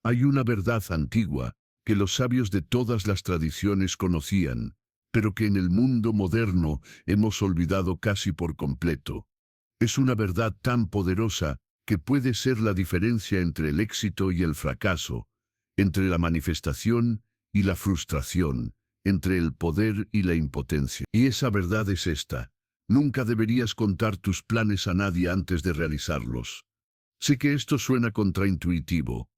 Hay una verdad antigua que los sabios de todas las tradiciones conocían, pero que en el mundo moderno hemos olvidado casi por completo. Es una verdad tan poderosa que puede ser la diferencia entre el éxito y el fracaso, entre la manifestación y la frustración, entre el poder y la impotencia. Y esa verdad es esta: nunca deberías contar tus planes a nadie antes de realizarlos. Sé que esto suena contraintuitivo.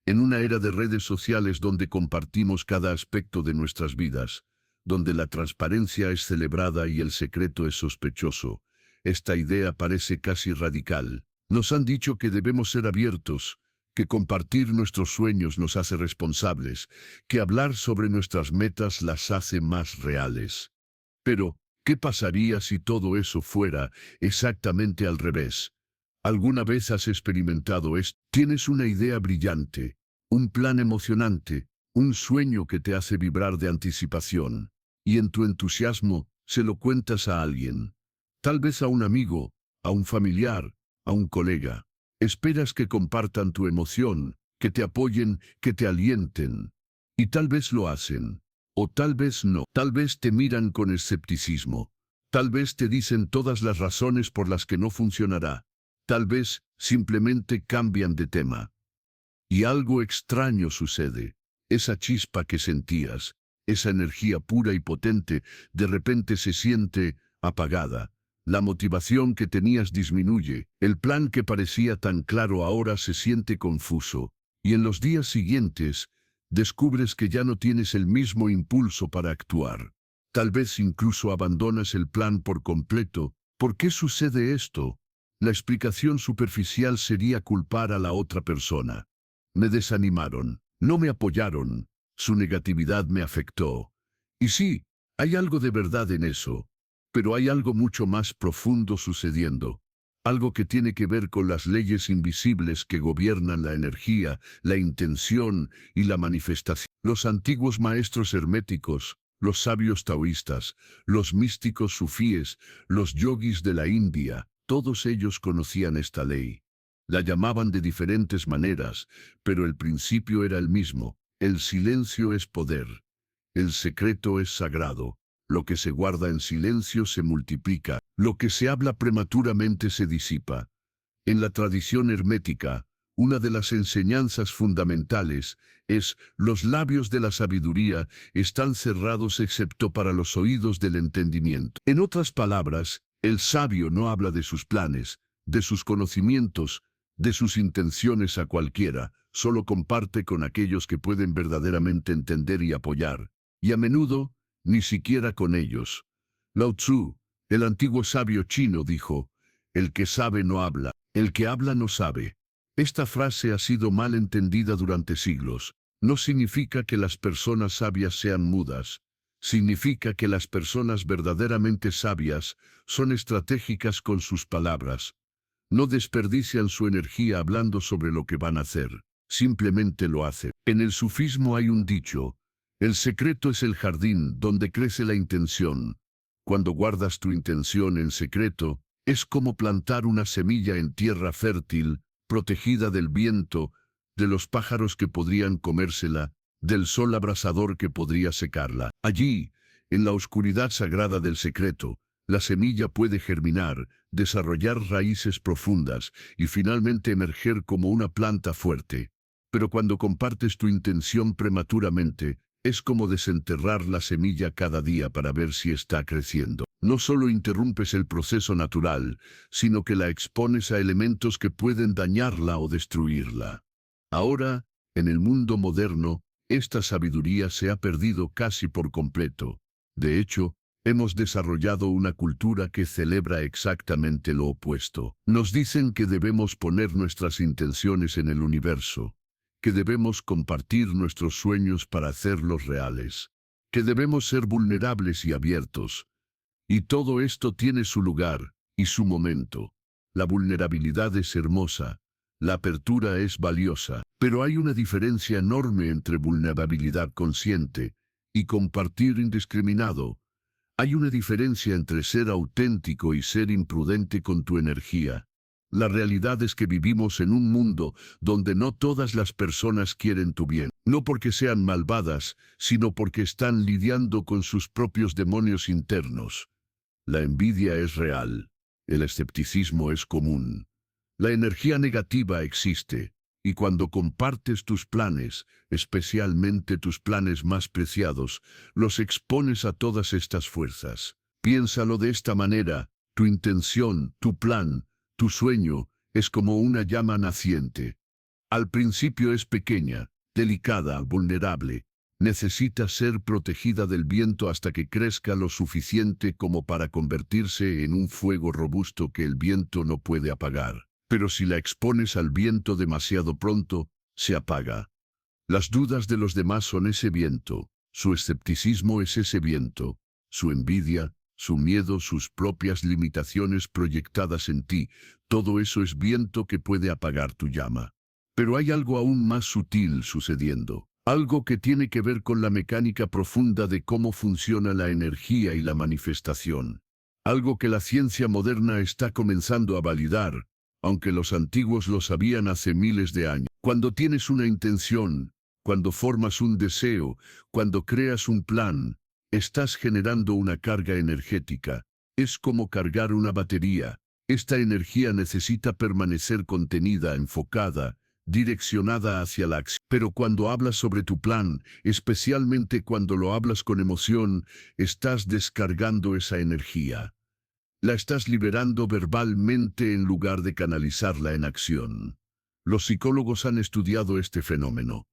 En una era de redes sociales donde compartimos cada aspecto de nuestras vidas, donde la transparencia es celebrada y el secreto es sospechoso, esta idea parece casi radical. Nos han dicho que debemos ser abiertos, que compartir nuestros sueños nos hace responsables, que hablar sobre nuestras metas las hace más reales. Pero, ¿qué pasaría si todo eso fuera exactamente al revés? ¿Alguna vez has experimentado esto? Tienes una idea brillante, un plan emocionante, un sueño que te hace vibrar de anticipación, y en tu entusiasmo se lo cuentas a alguien. Tal vez a un amigo, a un familiar, a un colega. Esperas que compartan tu emoción, que te apoyen, que te alienten. Y tal vez lo hacen. O tal vez no. Tal vez te miran con escepticismo. Tal vez te dicen todas las razones por las que no funcionará. Tal vez simplemente cambian de tema. Y algo extraño sucede. Esa chispa que sentías, esa energía pura y potente, de repente se siente apagada. La motivación que tenías disminuye. El plan que parecía tan claro ahora se siente confuso. Y en los días siguientes, descubres que ya no tienes el mismo impulso para actuar. Tal vez incluso abandonas el plan por completo. ¿Por qué sucede esto? La explicación superficial sería culpar a la otra persona. Me desanimaron, no me apoyaron, su negatividad me afectó. Y sí, hay algo de verdad en eso, pero hay algo mucho más profundo sucediendo. Algo que tiene que ver con las leyes invisibles que gobiernan la energía, la intención y la manifestación. Los antiguos maestros herméticos, los sabios taoístas, los místicos sufíes, los yogis de la India, todos ellos conocían esta ley. La llamaban de diferentes maneras, pero el principio era el mismo. El silencio es poder. El secreto es sagrado. Lo que se guarda en silencio se multiplica. Lo que se habla prematuramente se disipa. En la tradición hermética, una de las enseñanzas fundamentales es: los labios de la sabiduría están cerrados excepto para los oídos del entendimiento. En otras palabras, el sabio no habla de sus planes, de sus conocimientos, de sus intenciones a cualquiera, solo comparte con aquellos que pueden verdaderamente entender y apoyar, y a menudo, ni siquiera con ellos. Lao Tzu, el antiguo sabio chino, dijo: el que sabe no habla, el que habla no sabe. Esta frase ha sido mal entendida durante siglos. No significa que las personas sabias sean mudas. Significa que las personas verdaderamente sabias son estratégicas con sus palabras. No desperdician su energía hablando sobre lo que van a hacer. Simplemente lo hacen. En el sufismo hay un dicho: el secreto es el jardín donde crece la intención. Cuando guardas tu intención en secreto, es como plantar una semilla en tierra fértil, protegida del viento, de los pájaros que podrían comérsela, del sol abrasador que podría secarla. Allí, en la oscuridad sagrada del secreto, la semilla puede germinar, desarrollar raíces profundas y finalmente emerger como una planta fuerte. Pero cuando compartes tu intención prematuramente, es como desenterrar la semilla cada día para ver si está creciendo. No solo interrumpes el proceso natural, sino que la expones a elementos que pueden dañarla o destruirla. Ahora, en el mundo moderno, esta sabiduría se ha perdido casi por completo. De hecho, hemos desarrollado una cultura que celebra exactamente lo opuesto. Nos dicen que debemos poner nuestras intenciones en el universo, que debemos compartir nuestros sueños para hacerlos reales, que debemos ser vulnerables y abiertos. Y todo esto tiene su lugar y su momento. La vulnerabilidad es hermosa, la apertura es valiosa, pero hay una diferencia enorme entre vulnerabilidad consciente y compartir indiscriminado. Hay una diferencia entre ser auténtico y ser imprudente con tu energía. La realidad es que vivimos en un mundo donde no todas las personas quieren tu bien. No porque sean malvadas, sino porque están lidiando con sus propios demonios internos. La envidia es real. El escepticismo es común. La energía negativa existe. Y cuando compartes tus planes, especialmente tus planes más preciados, los expones a todas estas fuerzas. Piénsalo de esta manera: tu intención, tu plan, tu sueño, es como una llama naciente. Al principio es pequeña, delicada, vulnerable. Necesita ser protegida del viento hasta que crezca lo suficiente como para convertirse en un fuego robusto que el viento no puede apagar. Pero si la expones al viento demasiado pronto, se apaga. Las dudas de los demás son ese viento, su escepticismo es ese viento, su envidia, su miedo, sus propias limitaciones proyectadas en ti, todo eso es viento que puede apagar tu llama. Pero hay algo aún más sutil sucediendo, algo que tiene que ver con la mecánica profunda de cómo funciona la energía y la manifestación. Algo que la ciencia moderna está comenzando a validar, aunque los antiguos lo sabían hace miles de años. Cuando tienes una intención, cuando formas un deseo, cuando creas un plan, estás generando una carga energética. Es como cargar una batería. Esta energía necesita permanecer contenida, enfocada, direccionada hacia la acción. Pero cuando hablas sobre tu plan, especialmente cuando lo hablas con emoción, estás descargando esa energía. La estás liberando verbalmente en lugar de canalizarla en acción. Los psicólogos han estudiado este fenómeno.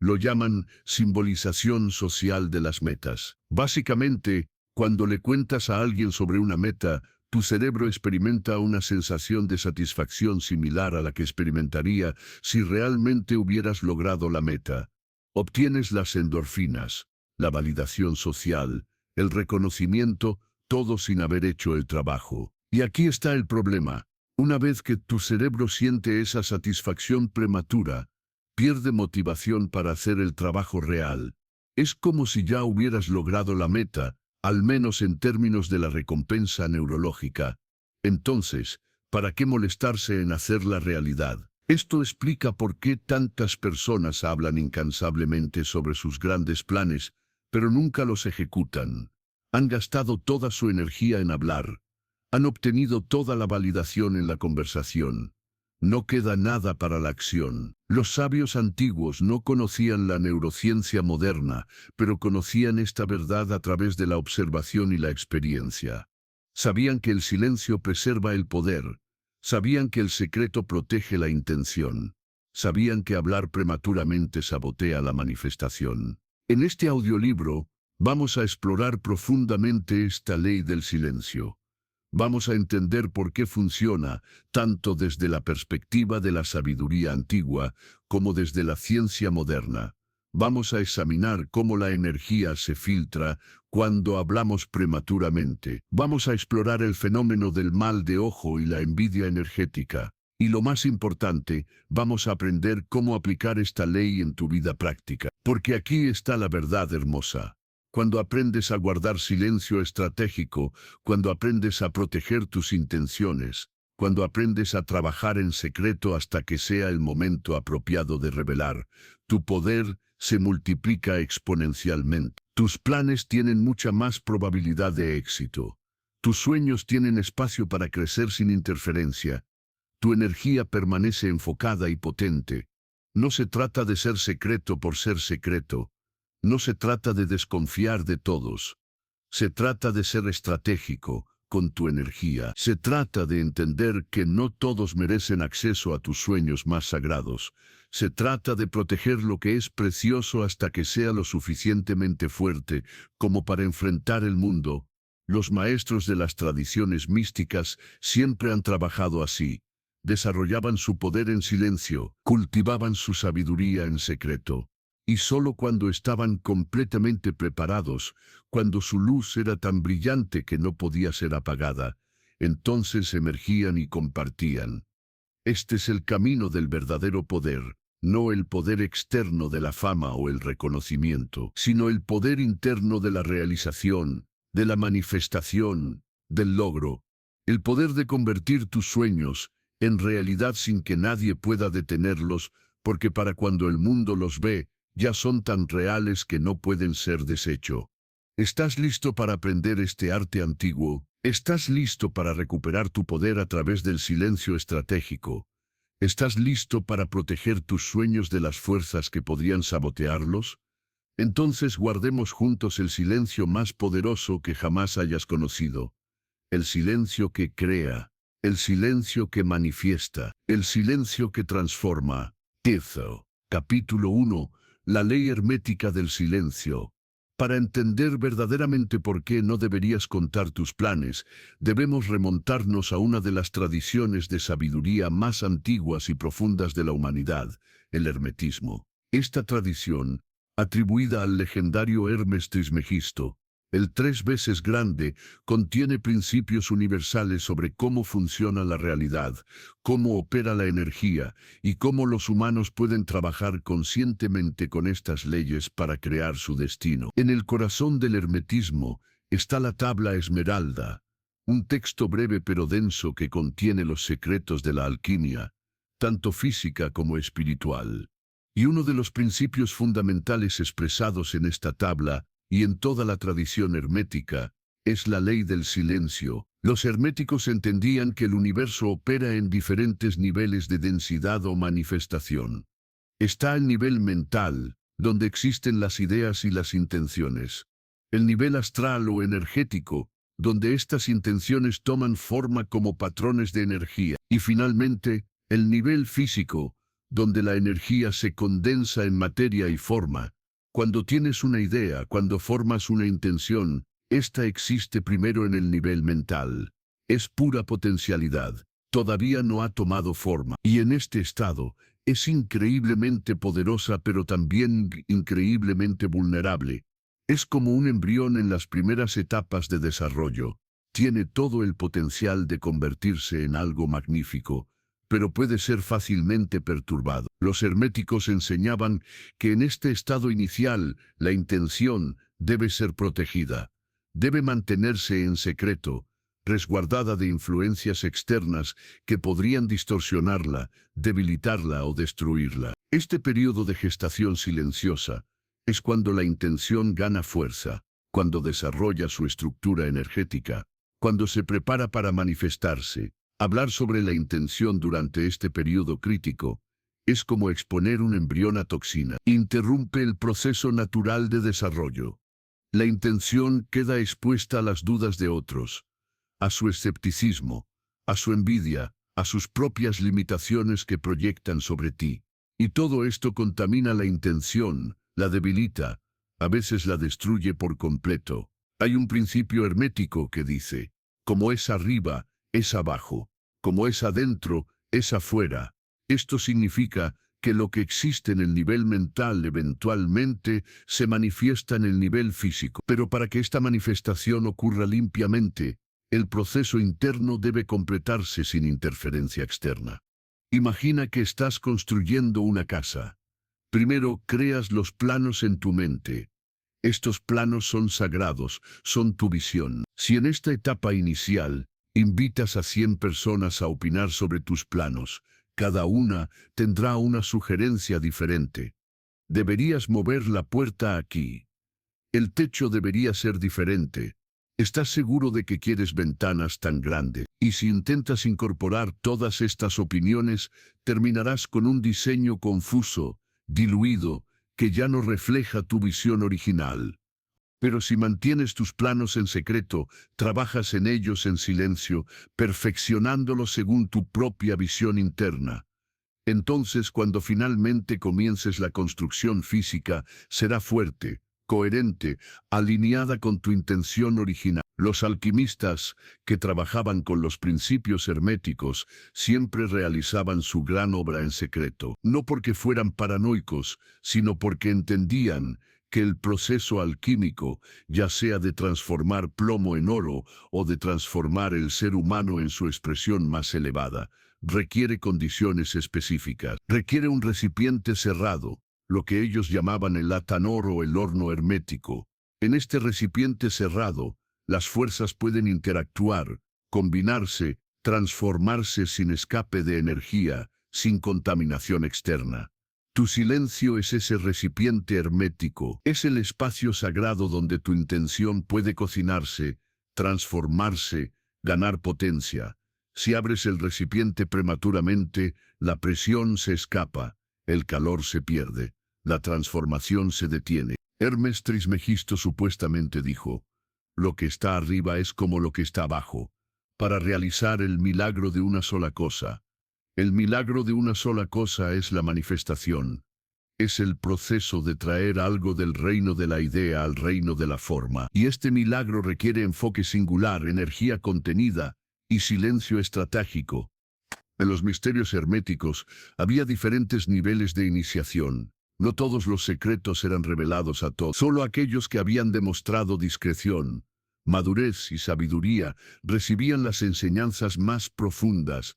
Lo llaman simbolización social de las metas. Básicamente, cuando le cuentas a alguien sobre una meta, tu cerebro experimenta una sensación de satisfacción similar a la que experimentaría si realmente hubieras logrado la meta. Obtienes las endorfinas, la validación social, el reconocimiento, todo sin haber hecho el trabajo. Y aquí está el problema. Una vez que tu cerebro siente esa satisfacción prematura, pierde motivación para hacer el trabajo real. Es como si ya hubieras logrado la meta, al menos en términos de la recompensa neurológica. Entonces, ¿para qué molestarse en hacer la realidad? Esto explica por qué tantas personas hablan incansablemente sobre sus grandes planes, pero nunca los ejecutan. Han gastado toda su energía en hablar. Han obtenido toda la validación en la conversación. No queda nada para la acción. Los sabios antiguos no conocían la neurociencia moderna, pero conocían esta verdad a través de la observación y la experiencia. Sabían que el silencio preserva el poder. Sabían que el secreto protege la intención. Sabían que hablar prematuramente sabotea la manifestación. En este audiolibro, vamos a explorar profundamente esta ley del silencio. Vamos a entender por qué funciona, tanto desde la perspectiva de la sabiduría antigua, como desde la ciencia moderna. Vamos a examinar cómo la energía se filtra cuando hablamos prematuramente. Vamos a explorar el fenómeno del mal de ojo y la envidia energética. Y lo más importante, vamos a aprender cómo aplicar esta ley en tu vida práctica. Porque aquí está la verdad hermosa. Cuando aprendes a guardar silencio estratégico, cuando aprendes a proteger tus intenciones, cuando aprendes a trabajar en secreto hasta que sea el momento apropiado de revelar, tu poder se multiplica exponencialmente. Tus planes tienen mucha más probabilidad de éxito. Tus sueños tienen espacio para crecer sin interferencia. Tu energía permanece enfocada y potente. No se trata de ser secreto por ser secreto. No se trata de desconfiar de todos. Se trata de ser estratégico con tu energía. Se trata de entender que no todos merecen acceso a tus sueños más sagrados. Se trata de proteger lo que es precioso hasta que sea lo suficientemente fuerte como para enfrentar el mundo. Los maestros de las tradiciones místicas siempre han trabajado así. Desarrollaban su poder en silencio, cultivaban su sabiduría en secreto. Y solo cuando estaban completamente preparados, cuando su luz era tan brillante que no podía ser apagada, entonces emergían y compartían. Este es el camino del verdadero poder, no el poder externo de la fama o el reconocimiento, sino el poder interno de la realización, de la manifestación, del logro. El poder de convertir tus sueños en realidad sin que nadie pueda detenerlos, porque para cuando el mundo los ve, ya son tan reales que no pueden ser deshecho. ¿Estás listo para aprender este arte antiguo? ¿Estás listo para recuperar tu poder a través del silencio estratégico? ¿Estás listo para proteger tus sueños de las fuerzas que podrían sabotearlos? Entonces guardemos juntos el silencio más poderoso que jamás hayas conocido. El silencio que crea, el silencio que manifiesta, el silencio que transforma. Tezo. Capítulo 1. La ley hermética del silencio. Para entender verdaderamente por qué no deberías contar tus planes, debemos remontarnos a una de las tradiciones de sabiduría más antiguas y profundas de la humanidad, el hermetismo. Esta tradición, atribuida al legendario Hermes Trismegisto, el 3 veces grande, contiene principios universales sobre cómo funciona la realidad, cómo opera la energía y cómo los humanos pueden trabajar conscientemente con estas leyes para crear su destino. En el corazón del hermetismo está la tabla esmeralda, un texto breve pero denso que contiene los secretos de la alquimia, tanto física como espiritual. Y uno de los principios fundamentales expresados en esta tabla y en toda la tradición hermética, es la ley del silencio. Los herméticos entendían que el universo opera en diferentes niveles de densidad o manifestación. Está el nivel mental, donde existen las ideas y las intenciones. El nivel astral o energético, donde estas intenciones toman forma como patrones de energía. Y finalmente, el nivel físico, donde la energía se condensa en materia y forma. Cuando tienes una idea, cuando formas una intención, esta existe primero en el nivel mental. Es pura potencialidad, todavía no ha tomado forma. Y en este estado, es increíblemente poderosa pero también increíblemente vulnerable. Es como un embrión en las primeras etapas de desarrollo. Tiene todo el potencial de convertirse en algo magnífico, pero puede ser fácilmente perturbado. Los herméticos enseñaban que en este estado inicial, la intención debe ser protegida. Debe mantenerse en secreto, resguardada de influencias externas que podrían distorsionarla, debilitarla o destruirla. Este periodo de gestación silenciosa es cuando la intención gana fuerza, cuando desarrolla su estructura energética, cuando se prepara para manifestarse. Hablar sobre la intención durante este periodo crítico es como exponer un embrión a toxina. Interrumpe el proceso natural de desarrollo. La intención queda expuesta a las dudas de otros, a su escepticismo, a su envidia, a sus propias limitaciones que proyectan sobre ti. Y todo esto contamina la intención, la debilita, a veces la destruye por completo. Hay un principio hermético que dice, como es arriba, es abajo, como es adentro, es afuera. Esto significa que lo que existe en el nivel mental eventualmente se manifiesta en el nivel físico. Pero para que esta manifestación ocurra limpiamente, el proceso interno debe completarse sin interferencia externa. Imagina que estás construyendo una casa. Primero creas los planos en tu mente. Estos planos son sagrados, son tu visión. Si en esta etapa inicial invitas a 100 personas a opinar sobre tus planos, cada una tendrá una sugerencia diferente. Deberías mover la puerta aquí. El techo debería ser diferente. ¿Estás seguro de que quieres ventanas tan grandes? Y si intentas incorporar todas estas opiniones, terminarás con un diseño confuso, diluido, que ya no refleja tu visión original. Pero si mantienes tus planos en secreto, trabajas en ellos en silencio, perfeccionándolos según tu propia visión interna. Entonces, cuando finalmente comiences la construcción física, será fuerte, coherente, alineada con tu intención original. Los alquimistas, que trabajaban con los principios herméticos, siempre realizaban su gran obra en secreto, no porque fueran paranoicos, sino porque entendían que el proceso alquímico, ya sea de transformar plomo en oro o de transformar el ser humano en su expresión más elevada, requiere condiciones específicas. Requiere un recipiente cerrado, lo que ellos llamaban el atanor o el horno hermético. En este recipiente cerrado, las fuerzas pueden interactuar, combinarse, transformarse sin escape de energía, sin contaminación externa. Tu silencio es ese recipiente hermético, es el espacio sagrado donde tu intención puede cocinarse, transformarse, ganar potencia. Si abres el recipiente prematuramente, la presión se escapa, el calor se pierde, la transformación se detiene. Hermes Trismegisto supuestamente dijo: lo que está arriba es como lo que está abajo, para realizar el milagro de una sola cosa. El milagro de una sola cosa es la manifestación. Es el proceso de traer algo del reino de la idea al reino de la forma. Y este milagro requiere enfoque singular, energía contenida y silencio estratégico. En los misterios herméticos había diferentes niveles de iniciación. No todos los secretos eran revelados a todos. Solo aquellos que habían demostrado discreción, madurez y sabiduría recibían las enseñanzas más profundas.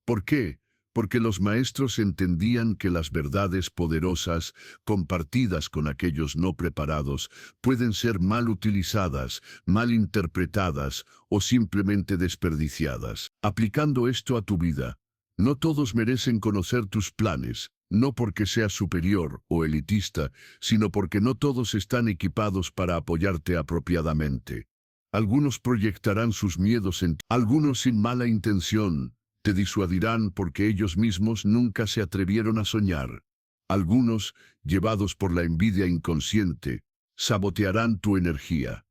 ¿Por qué? Porque los maestros entendían que las verdades poderosas, compartidas con aquellos no preparados, pueden ser mal utilizadas, mal interpretadas o simplemente desperdiciadas. Aplicando esto a tu vida, no todos merecen conocer tus planes, no porque seas superior o elitista, sino porque no todos están equipados para apoyarte apropiadamente. Algunos proyectarán sus miedos en ti, algunos sin mala intención, te disuadirán porque ellos mismos nunca se atrevieron a soñar. Algunos, llevados por la envidia inconsciente, sabotearán tu energía.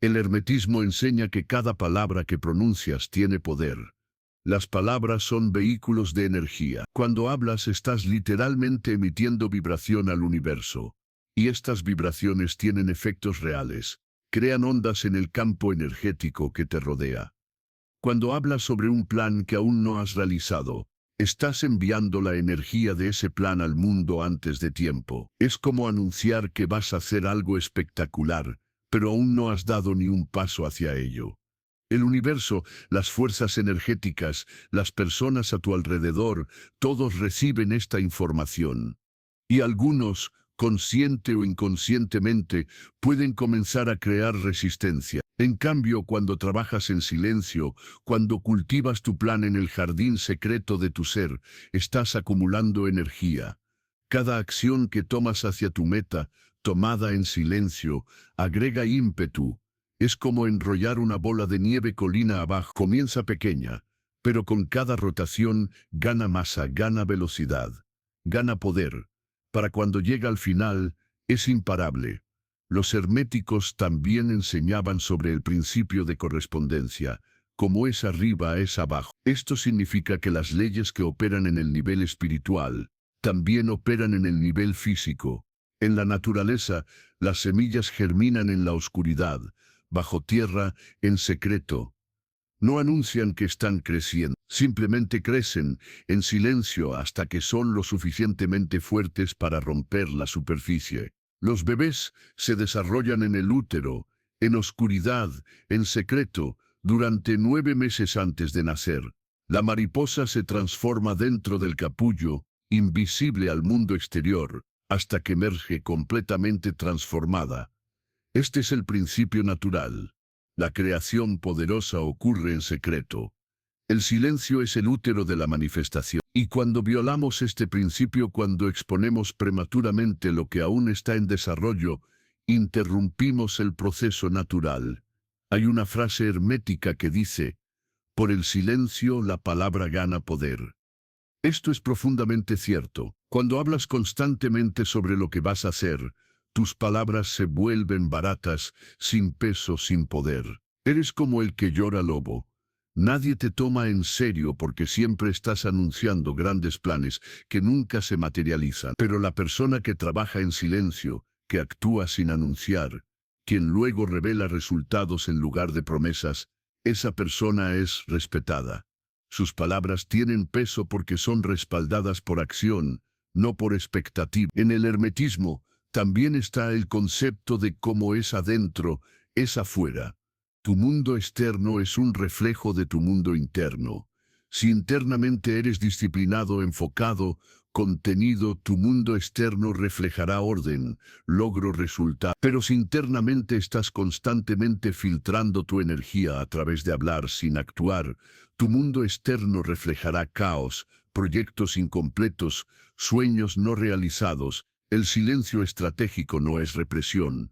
El hermetismo enseña que cada palabra que pronuncias tiene poder. Las palabras son vehículos de energía. Cuando hablas estás literalmente emitiendo vibración al universo. Y estas vibraciones tienen efectos reales. Crean ondas en el campo energético que te rodea. Cuando hablas sobre un plan que aún no has realizado, estás enviando la energía de ese plan al mundo antes de tiempo. Es como anunciar que vas a hacer algo espectacular, pero aún no has dado ni un paso hacia ello. El universo, las fuerzas energéticas, las personas a tu alrededor, todos reciben esta información. Y algunos, consciente o inconscientemente, pueden comenzar a crear resistencia. En cambio, cuando trabajas en silencio, cuando cultivas tu plan en el jardín secreto de tu ser, estás acumulando energía. Cada acción que tomas hacia tu meta, tomada en silencio, agrega ímpetu. Es como enrollar una bola de nieve colina abajo. Comienza pequeña, pero con cada rotación gana masa, gana velocidad, gana poder. Para cuando llega al final, es imparable. Los herméticos también enseñaban sobre el principio de correspondencia. Como es arriba, es abajo. Esto significa que las leyes que operan en el nivel espiritual también operan en el nivel físico. En la naturaleza, las semillas germinan en la oscuridad, bajo tierra, en secreto. No anuncian que están creciendo, simplemente crecen en silencio hasta que son lo suficientemente fuertes para romper la superficie. Los bebés se desarrollan en el útero, en oscuridad, en secreto, durante 9 meses antes de nacer. La mariposa se transforma dentro del capullo, invisible al mundo exterior, hasta que emerge completamente transformada. Este es el principio natural. La creación poderosa ocurre en secreto. El silencio es el útero de la manifestación. Y cuando violamos este principio, cuando exponemos prematuramente lo que aún está en desarrollo, interrumpimos el proceso natural. Hay una frase hermética que dice: por el silencio la palabra gana poder. Esto es profundamente cierto. Cuando hablas constantemente sobre lo que vas a hacer, tus palabras se vuelven baratas, sin peso, sin poder. Eres como el que llora lobo. Nadie te toma en serio porque siempre estás anunciando grandes planes que nunca se materializan. Pero la persona que trabaja en silencio, que actúa sin anunciar, quien luego revela resultados en lugar de promesas, esa persona es respetada. Sus palabras tienen peso porque son respaldadas por acción, no por expectativa. En el hermetismo también está el concepto de cómo es adentro, es afuera. Tu mundo externo es un reflejo de tu mundo interno. Si internamente eres disciplinado, enfocado, contenido, tu mundo externo reflejará orden, logro, resultado. Pero si internamente estás constantemente filtrando tu energía a través de hablar sin actuar, tu mundo externo reflejará caos, proyectos incompletos, sueños no realizados. El silencio estratégico no es represión,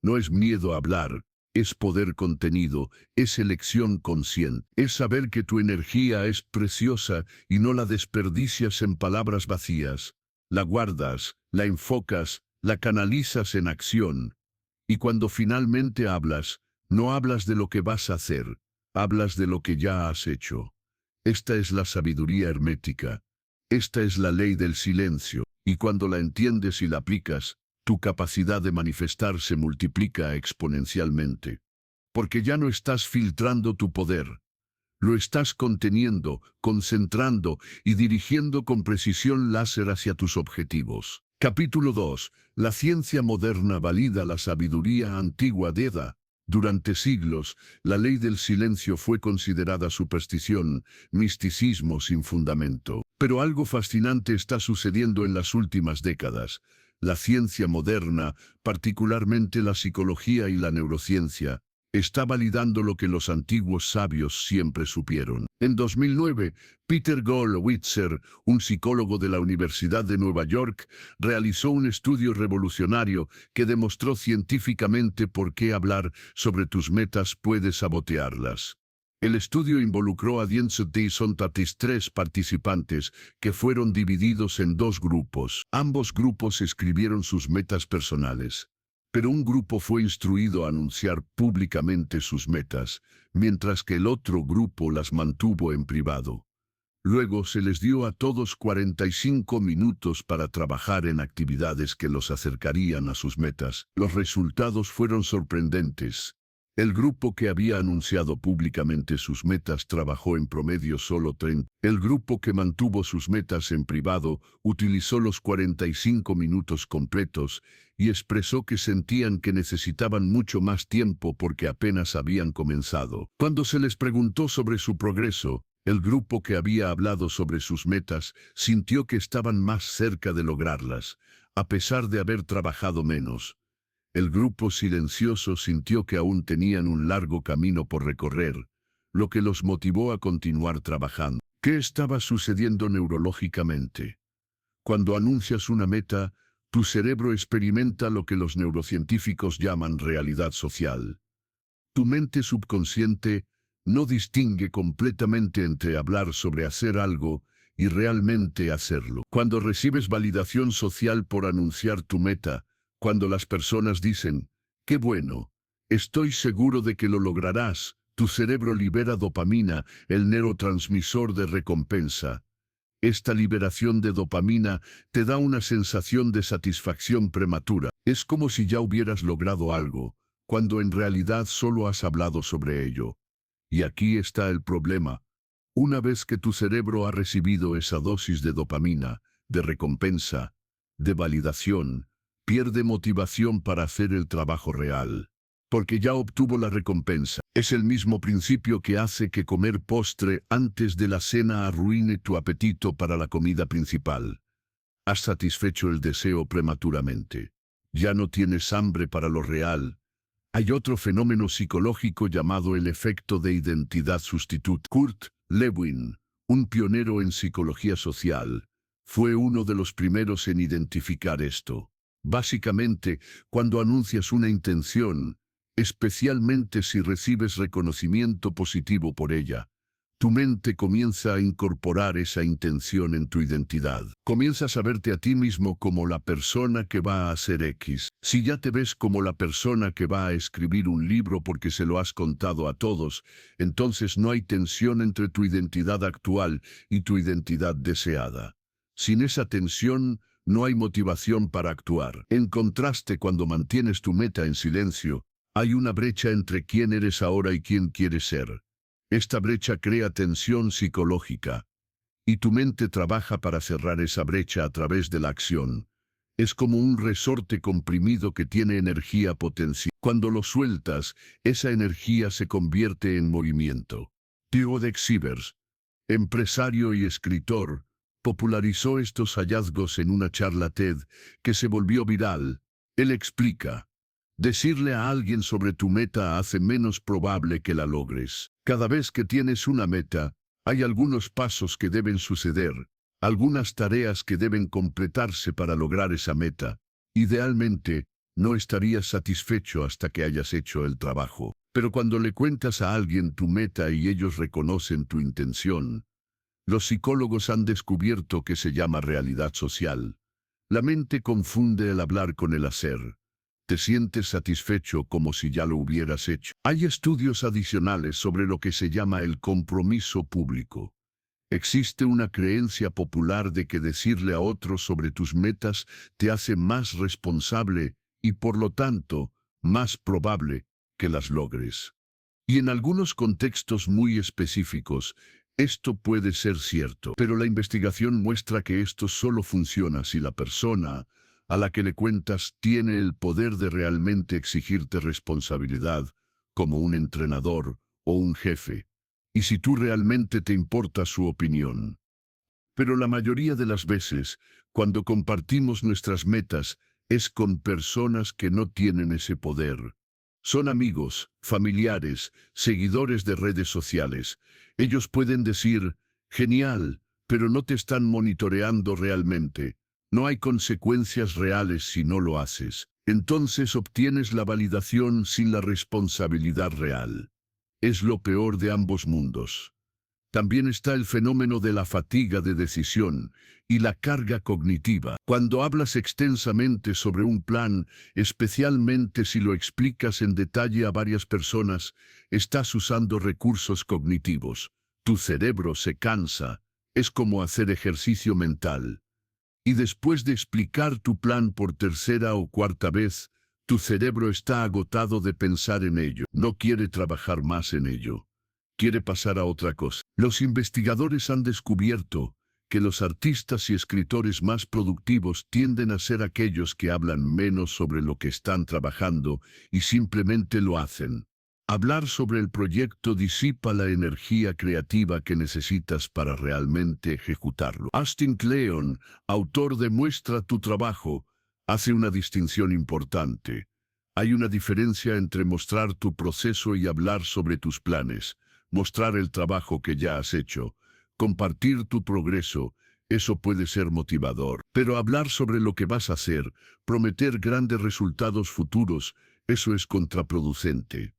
no es miedo a hablar, es poder contenido, es elección consciente, es saber que tu energía es preciosa y no la desperdicias en palabras vacías. La guardas, la enfocas, la canalizas en acción. Y cuando finalmente hablas, no hablas de lo que vas a hacer, hablas de lo que ya has hecho. Esta es la sabiduría hermética. Esta es la ley del silencio. Y cuando la entiendes y la aplicas, tu capacidad de manifestar se multiplica exponencialmente. Porque ya no estás filtrando tu poder. Lo estás conteniendo, concentrando y dirigiendo con precisión láser hacia tus objetivos. Capítulo 2. La ciencia moderna valida la sabiduría antigua de Edda. Durante siglos, la ley del silencio fue considerada superstición, misticismo sin fundamento. Pero algo fascinante está sucediendo en las últimas décadas. La ciencia moderna, particularmente la psicología y la neurociencia, está validando lo que los antiguos sabios siempre supieron. En 2009, Peter Gollwitzer, un psicólogo de la Universidad de Nueva York, realizó un estudio revolucionario que demostró científicamente por qué hablar sobre tus metas puede sabotearlas. El estudio involucró a 183 participantes que fueron divididos en dos grupos. Ambos grupos escribieron sus metas personales. Pero un grupo fue instruido a anunciar públicamente sus metas, mientras que el otro grupo las mantuvo en privado. Luego se les dio a todos 45 minutos para trabajar en actividades que los acercarían a sus metas. Los resultados fueron sorprendentes. El grupo que había anunciado públicamente sus metas trabajó en promedio solo 30. El grupo que mantuvo sus metas en privado utilizó los 45 minutos completos y expresó que sentían que necesitaban mucho más tiempo porque apenas habían comenzado. Cuando se les preguntó sobre su progreso, el grupo que había hablado sobre sus metas sintió que estaban más cerca de lograrlas, a pesar de haber trabajado menos. El grupo silencioso sintió que aún tenían un largo camino por recorrer, lo que los motivó a continuar trabajando. ¿Qué estaba sucediendo neurológicamente? Cuando anuncias una meta, tu cerebro experimenta lo que los neurocientíficos llaman realidad social. Tu mente subconsciente no distingue completamente entre hablar sobre hacer algo y realmente hacerlo. Cuando recibes validación social por anunciar tu meta, cuando las personas dicen, ¡qué bueno! Estoy seguro de que lo lograrás, tu cerebro libera dopamina, el neurotransmisor de recompensa. Esta liberación de dopamina te da una sensación de satisfacción prematura. Es como si ya hubieras logrado algo, cuando en realidad solo has hablado sobre ello. Y aquí está el problema. Una vez que tu cerebro ha recibido esa dosis de dopamina, de recompensa, de validación, pierde motivación para hacer el trabajo real, porque ya obtuvo la recompensa. Es el mismo principio que hace que comer postre antes de la cena arruine tu apetito para la comida principal. Has satisfecho el deseo prematuramente. Ya no tienes hambre para lo real. Hay otro fenómeno psicológico llamado el efecto de identidad sustituta. Kurt Lewin, un pionero en psicología social, fue uno de los primeros en identificar esto. Básicamente, cuando anuncias una intención, especialmente si recibes reconocimiento positivo por ella, tu mente comienza a incorporar esa intención en tu identidad. Comienzas a verte a ti mismo como la persona que va a hacer X. Si ya te ves como la persona que va a escribir un libro porque se lo has contado a todos, entonces no hay tensión entre tu identidad actual y tu identidad deseada. Sin esa tensión, no hay motivación para actuar. En contraste, cuando mantienes tu meta en silencio, hay una brecha entre quién eres ahora y quién quieres ser. Esta brecha crea tensión psicológica, y tu mente trabaja para cerrar esa brecha a través de la acción. Es como un resorte comprimido que tiene energía potencial. Cuando lo sueltas, esa energía se convierte en movimiento. Theodore Sievers, empresario y escritor, popularizó estos hallazgos en una charla TED que se volvió viral. Él explica: decirle a alguien sobre tu meta hace menos probable que la logres. Cada vez que tienes una meta, hay algunos pasos que deben suceder, algunas tareas que deben completarse para lograr esa meta. Idealmente, no estarías satisfecho hasta que hayas hecho el trabajo. Pero cuando le cuentas a alguien tu meta y ellos reconocen tu intención, los psicólogos han descubierto que se llama realidad social. La mente confunde el hablar con el hacer. Te sientes satisfecho como si ya lo hubieras hecho. Hay estudios adicionales sobre lo que se llama el compromiso público. Existe una creencia popular de que decirle a otros sobre tus metas te hace más responsable y, por lo tanto, más probable que las logres. Y en algunos contextos muy específicos, esto puede ser cierto, pero la investigación muestra que esto solo funciona si la persona a la que le cuentas tiene el poder de realmente exigirte responsabilidad, como un entrenador o un jefe, y si tú realmente te importa su opinión. Pero la mayoría de las veces, cuando compartimos nuestras metas, es con personas que no tienen ese poder. Son amigos, familiares, seguidores de redes sociales. Ellos pueden decir: genial, pero no te están monitoreando realmente. No hay consecuencias reales si no lo haces. Entonces obtienes la validación sin la responsabilidad real. Es lo peor de ambos mundos. También está el fenómeno de la fatiga de decisión y la carga cognitiva. Cuando hablas extensamente sobre un plan, especialmente si lo explicas en detalle a varias personas, estás usando recursos cognitivos. Tu cerebro se cansa. Es como hacer ejercicio mental. Y después de explicar tu plan por tercera o cuarta vez, tu cerebro está agotado de pensar en ello. No quiere trabajar más en ello. Quiere pasar a otra cosa. Los investigadores han descubierto que los artistas y escritores más productivos tienden a ser aquellos que hablan menos sobre lo que están trabajando y simplemente lo hacen. Hablar sobre el proyecto disipa la energía creativa que necesitas para realmente ejecutarlo. Austin Kleon, autor de Muestra tu trabajo, hace una distinción importante. Hay una diferencia entre mostrar tu proceso y hablar sobre tus planes. Mostrar el trabajo que ya has hecho, compartir tu progreso, eso puede ser motivador. Pero hablar sobre lo que vas a hacer, prometer grandes resultados futuros, eso es contraproducente.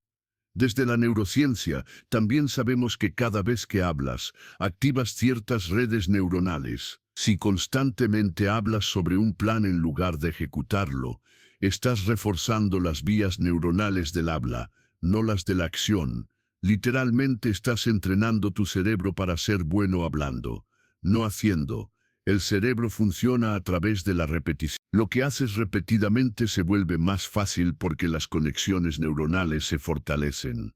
Desde la neurociencia, también sabemos que cada vez que hablas, activas ciertas redes neuronales. Si constantemente hablas sobre un plan en lugar de ejecutarlo, estás reforzando las vías neuronales del habla, no las de la acción. Literalmente estás entrenando tu cerebro para ser bueno hablando, no haciendo. El cerebro funciona a través de la repetición. Lo que haces repetidamente se vuelve más fácil porque las conexiones neuronales se fortalecen.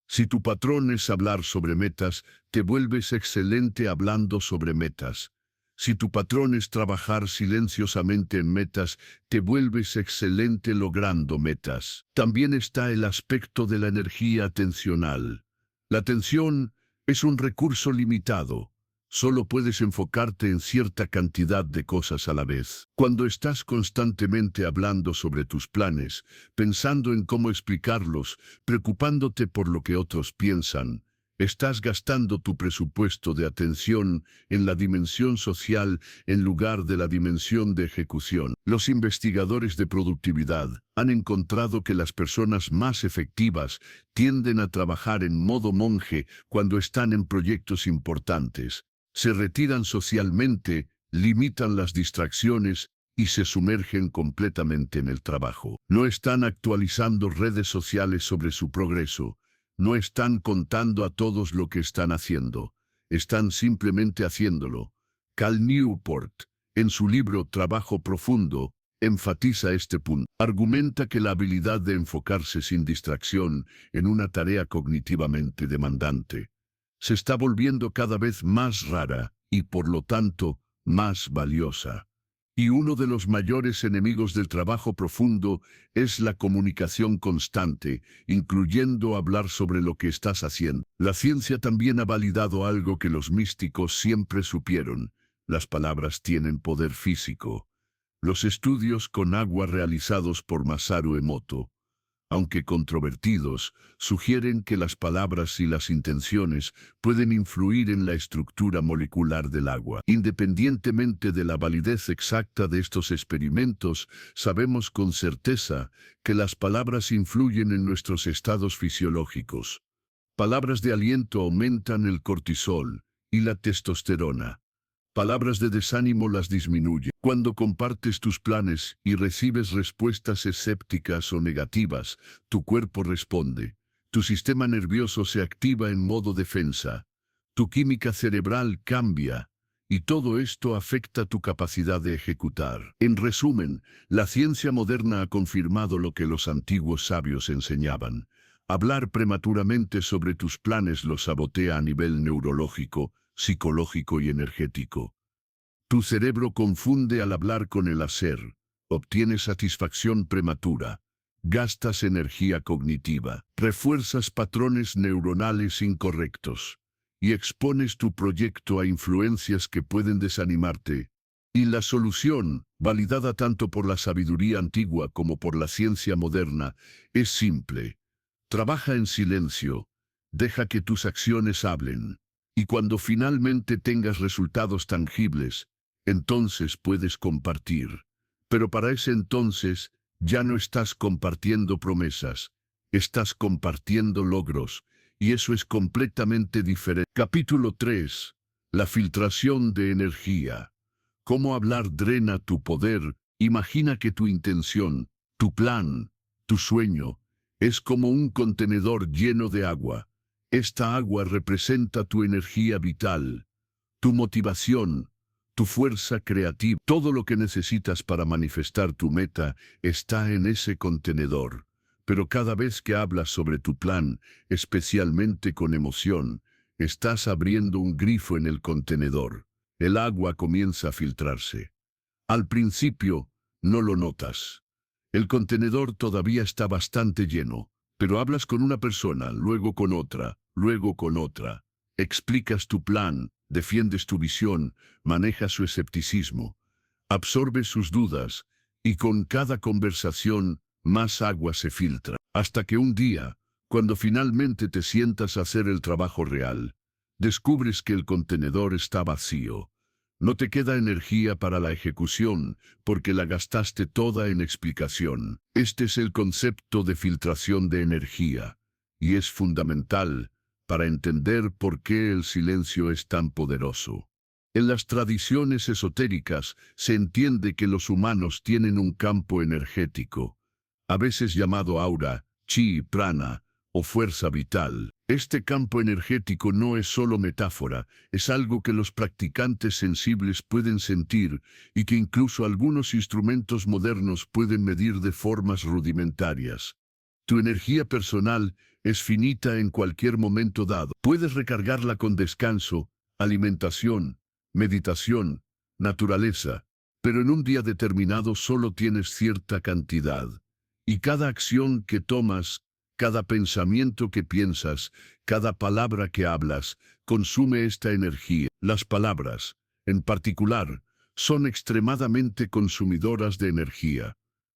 Si tu patrón es hablar sobre metas, te vuelves excelente hablando sobre metas. Si tu patrón es trabajar silenciosamente en metas, te vuelves excelente logrando metas. También está el aspecto de la energía atencional. La atención es un recurso limitado. Solo puedes enfocarte en cierta cantidad de cosas a la vez. Cuando estás constantemente hablando sobre tus planes, pensando en cómo explicarlos, preocupándote por lo que otros piensan, estás gastando tu presupuesto de atención en la dimensión social en lugar de la dimensión de ejecución. Los investigadores de productividad han encontrado que las personas más efectivas tienden a trabajar en modo monje cuando están en proyectos importantes. Se retiran socialmente, limitan las distracciones y se sumergen completamente en el trabajo. No están actualizando redes sociales sobre su progreso. No están contando a todos lo que están haciendo. Están simplemente haciéndolo. Cal Newport, en su libro Trabajo Profundo, enfatiza este punto. Argumenta que la habilidad de enfocarse sin distracción en una tarea cognitivamente demandante se está volviendo cada vez más rara y, por lo tanto, más valiosa. Y uno de los mayores enemigos del trabajo profundo es la comunicación constante, incluyendo hablar sobre lo que estás haciendo. La ciencia también ha validado algo que los místicos siempre supieron. Las palabras tienen poder físico. Los estudios con agua realizados por Masaru Emoto, aunque controvertidos, sugieren que las palabras y las intenciones pueden influir en la estructura molecular del agua. Independientemente de la validez exacta de estos experimentos, sabemos con certeza que las palabras influyen en nuestros estados fisiológicos. Palabras de aliento aumentan el cortisol y la testosterona. Palabras de desánimo las disminuyen. Cuando compartes tus planes y recibes respuestas escépticas o negativas, tu cuerpo responde. Tu sistema nervioso se activa en modo defensa. Tu química cerebral cambia. Y todo esto afecta tu capacidad de ejecutar. En resumen, la ciencia moderna ha confirmado lo que los antiguos sabios enseñaban. Hablar prematuramente sobre tus planes los sabotea a nivel neurológico, psicológico y energético. Tu cerebro confunde al hablar con el hacer, obtienes satisfacción prematura, gastas energía cognitiva, refuerzas patrones neuronales incorrectos y expones tu proyecto a influencias que pueden desanimarte. Y la solución, validada tanto por la sabiduría antigua como por la ciencia moderna, es simple. Trabaja en silencio, deja que tus acciones hablen. Y cuando finalmente tengas resultados tangibles, entonces puedes compartir. Pero para ese entonces, ya no estás compartiendo promesas, estás compartiendo logros, y eso es completamente diferente. Capítulo 3. La filtración de energía. Cómo hablar drena tu poder. Imagina que tu intención, tu plan, tu sueño, es como un contenedor lleno de agua. Esta agua representa tu energía vital, tu motivación, tu fuerza creativa. Todo lo que necesitas para manifestar tu meta está en ese contenedor. Pero cada vez que hablas sobre tu plan, especialmente con emoción, estás abriendo un grifo en el contenedor. El agua comienza a filtrarse. Al principio, no lo notas. El contenedor todavía está bastante lleno, pero hablas con una persona, luego con otra, luego con otra. Explicas tu plan, defiendes tu visión, manejas su escepticismo, absorbes sus dudas, y con cada conversación, más agua se filtra. Hasta que un día, cuando finalmente te sientas a hacer el trabajo real, descubres que el contenedor está vacío. No te queda energía para la ejecución, porque la gastaste toda en explicación. Este es el concepto de filtración de energía, y es fundamental para entender por qué el silencio es tan poderoso. En las tradiciones esotéricas se entiende que los humanos tienen un campo energético, a veces llamado aura, chi, prana o fuerza vital. Este campo energético no es solo metáfora, es algo que los practicantes sensibles pueden sentir y que incluso algunos instrumentos modernos pueden medir de formas rudimentarias. Tu energía personal es finita en cualquier momento dado. Puedes recargarla con descanso, alimentación, meditación, naturaleza, pero en un día determinado solo tienes cierta cantidad. Y cada acción que tomas, cada pensamiento que piensas, cada palabra que hablas, consume esta energía. Las palabras, en particular, son extremadamente consumidoras de energía.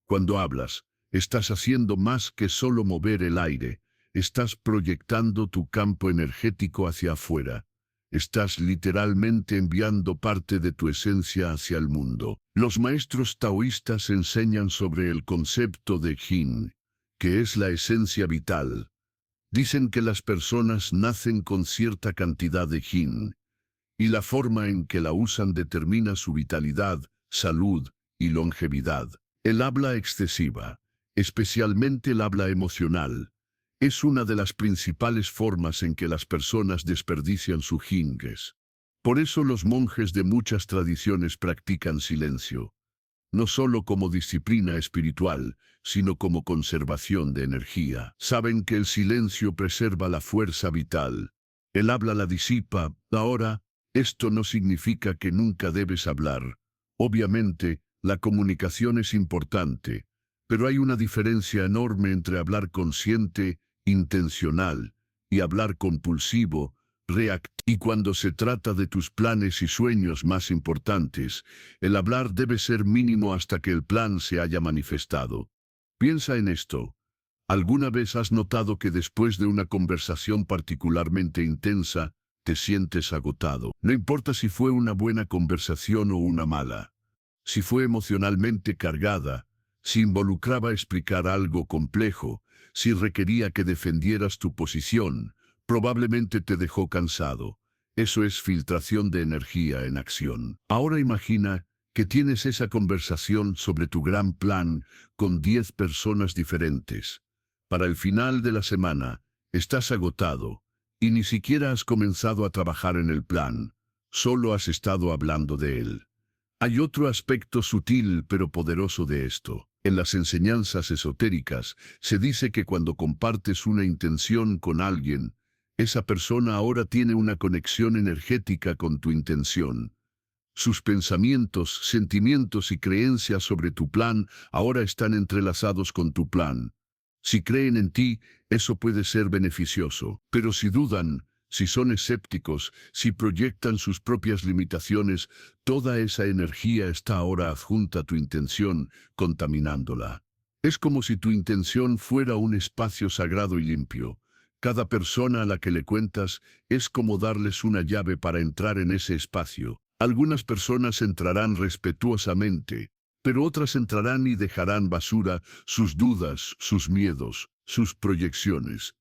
Cuando hablas, estás haciendo más que solo mover el aire, estás proyectando tu campo energético hacia afuera. Estás literalmente enviando parte de tu esencia hacia el mundo. Los maestros taoístas enseñan sobre el concepto de Yin, que es la esencia vital. Dicen que las personas nacen con cierta cantidad de Yin, y la forma en que la usan determina su vitalidad, salud y longevidad. El habla excesiva, especialmente el habla emocional, es una de las principales formas en que las personas desperdician su Yin. Por eso los monjes de muchas tradiciones practican silencio, no solo como disciplina espiritual, sino como conservación de energía. Saben que el silencio preserva la fuerza vital. El habla la disipa. Ahora, esto no significa que nunca debes hablar. Obviamente, la comunicación es importante, pero hay una diferencia enorme entre hablar consciente, intencional, y hablar compulsivo, Y cuando se trata de tus planes y sueños más importantes, el hablar debe ser mínimo hasta que el plan se haya manifestado. Piensa en esto. ¿Alguna vez has notado que después de una conversación particularmente intensa, te sientes agotado? No importa si fue una buena conversación o una mala. Si fue emocionalmente cargada, si involucraba explicar algo complejo, si requería que defendieras tu posición, probablemente te dejó cansado. Eso es filtración de energía en acción. Ahora imagina que tienes esa conversación sobre tu gran plan con 10 personas diferentes. Para el final de la semana, estás agotado y ni siquiera has comenzado a trabajar en el plan, solo has estado hablando de él. Hay otro aspecto sutil pero poderoso de esto. En las enseñanzas esotéricas se dice que cuando compartes una intención con alguien, esa persona ahora tiene una conexión energética con tu intención. Sus pensamientos, sentimientos y creencias sobre tu plan ahora están entrelazados con tu plan. Si creen en ti, eso puede ser beneficioso, pero si dudan, si son escépticos, si proyectan sus propias limitaciones, toda esa energía está ahora adjunta a tu intención, contaminándola. Es como si tu intención fuera un espacio sagrado y limpio. Cada persona a la que le cuentas es como darles una llave para entrar en ese espacio. Algunas personas entrarán respetuosamente, pero otras entrarán y dejarán basura, sus dudas, sus miedos, sus proyecciones.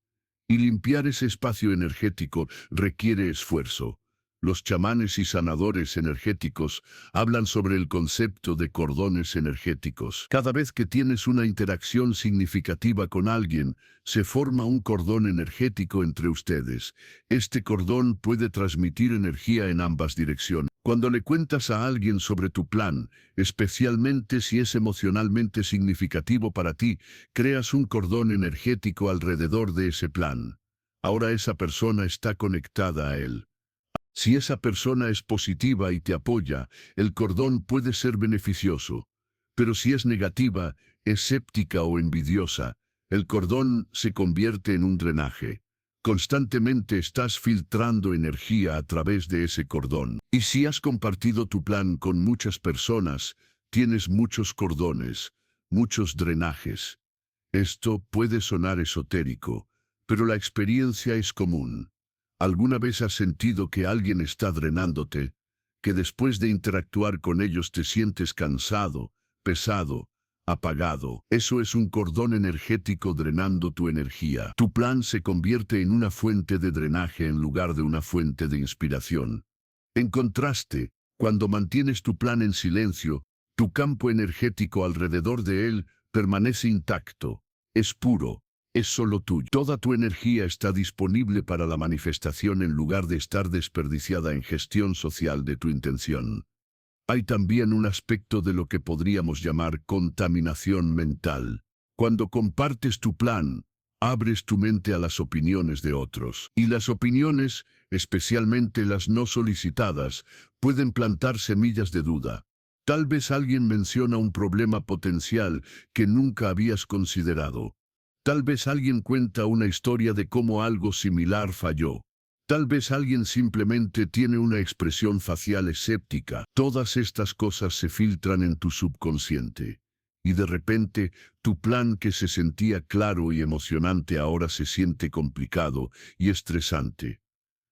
Y limpiar ese espacio energético requiere esfuerzo. Los chamanes y sanadores energéticos hablan sobre el concepto de cordones energéticos. Cada vez que tienes una interacción significativa con alguien, se forma un cordón energético entre ustedes. Este cordón puede transmitir energía en ambas direcciones. Cuando le cuentas a alguien sobre tu plan, especialmente si es emocionalmente significativo para ti, creas un cordón energético alrededor de ese plan. Ahora esa persona está conectada a él. Si esa persona es positiva y te apoya, el cordón puede ser beneficioso. Pero si es negativa, escéptica o envidiosa, el cordón se convierte en un drenaje. Constantemente estás filtrando energía a través de ese cordón. Y si has compartido tu plan con muchas personas, tienes muchos cordones, muchos drenajes. Esto puede sonar esotérico, pero la experiencia es común. ¿Alguna vez has sentido que alguien está drenándote? Que después de interactuar con ellos te sientes cansado, pesado, apagado. Eso es un cordón energético drenando tu energía. Tu plan se convierte en una fuente de drenaje en lugar de una fuente de inspiración. En contraste, cuando mantienes tu plan en silencio, tu campo energético alrededor de él permanece intacto, es puro, es solo tuyo. Toda tu energía está disponible para la manifestación en lugar de estar desperdiciada en gestión social de tu intención. Hay también un aspecto de lo que podríamos llamar contaminación mental. Cuando compartes tu plan, abres tu mente a las opiniones de otros. Y las opiniones, especialmente las no solicitadas, pueden plantar semillas de duda. Tal vez alguien menciona un problema potencial que nunca habías considerado. Tal vez alguien cuenta una historia de cómo algo similar falló. Tal vez alguien simplemente tiene una expresión facial escéptica. Todas estas cosas se filtran en tu subconsciente. Y de repente, tu plan que se sentía claro y emocionante ahora se siente complicado y estresante.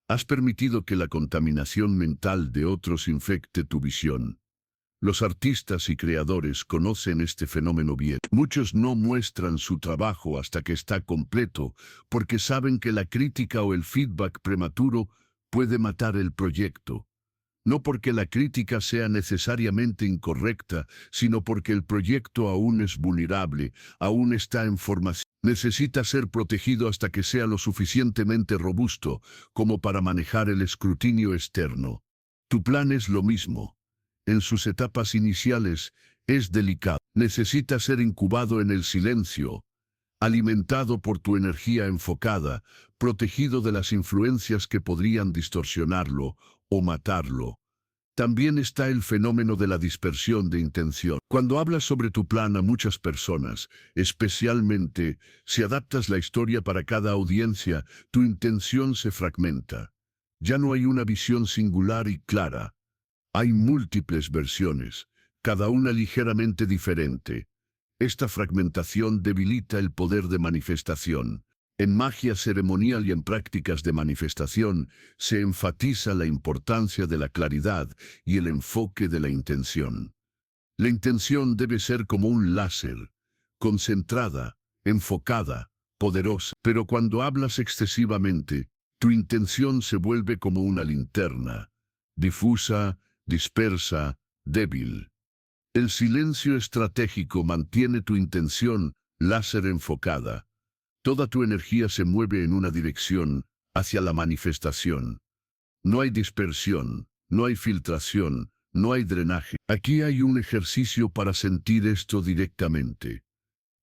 Has permitido que la contaminación mental de otros infecte tu visión. Los artistas y creadores conocen este fenómeno bien. Muchos no muestran su trabajo hasta que está completo, porque saben que la crítica o el feedback prematuro puede matar el proyecto. No porque la crítica sea necesariamente incorrecta, sino porque el proyecto aún es vulnerable, aún está en formación. Necesita ser protegido hasta que sea lo suficientemente robusto como para manejar el escrutinio externo. Tu plan es lo mismo. En sus etapas iniciales, es delicado. Necesita ser incubado en el silencio, alimentado por tu energía enfocada, protegido de las influencias que podrían distorsionarlo o matarlo. También está el fenómeno de la dispersión de intención. Cuando hablas sobre tu plan a muchas personas, especialmente si adaptas la historia para cada audiencia, tu intención se fragmenta. Ya no hay una visión singular y clara. Hay múltiples versiones, cada una ligeramente diferente. Esta fragmentación debilita el poder de manifestación. En magia ceremonial y en prácticas de manifestación se enfatiza la importancia de la claridad y el enfoque de la intención. La intención debe ser como un láser, concentrada, enfocada, poderosa. Pero cuando hablas excesivamente, tu intención se vuelve como una linterna, difusa, dispersa, débil. El silencio estratégico mantiene tu intención láser enfocada. Toda tu energía se mueve en una dirección, hacia la manifestación. No hay dispersión, no hay filtración, no hay drenaje. Aquí hay un ejercicio para sentir esto directamente.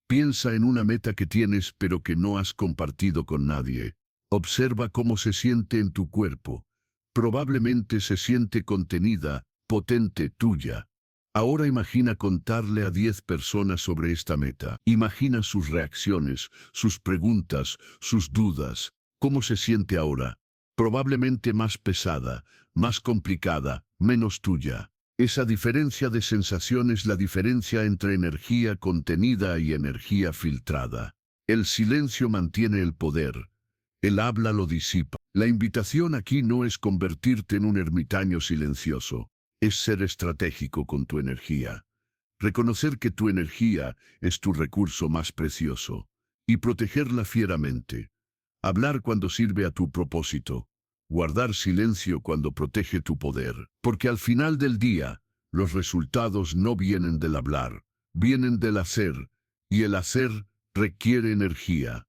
Piensa en una meta que tienes pero que no has compartido con nadie. Observa cómo se siente en tu cuerpo. Probablemente se siente contenida, potente, tuya. Ahora imagina contarle a 10 personas sobre esta meta. Imagina sus reacciones, sus preguntas, sus dudas. ¿Cómo se siente ahora? Probablemente más pesada, más complicada, menos tuya. Esa diferencia de sensación es la diferencia entre energía contenida y energía filtrada. El silencio mantiene el poder. El habla lo disipa. La invitación aquí no es convertirte en un ermitaño silencioso. Es ser estratégico con tu energía. Reconocer que tu energía es tu recurso más precioso. Y protegerla fieramente. Hablar cuando sirve a tu propósito. Guardar silencio cuando protege tu poder. Porque al final del día, los resultados no vienen del hablar, vienen del hacer. Y el hacer requiere energía.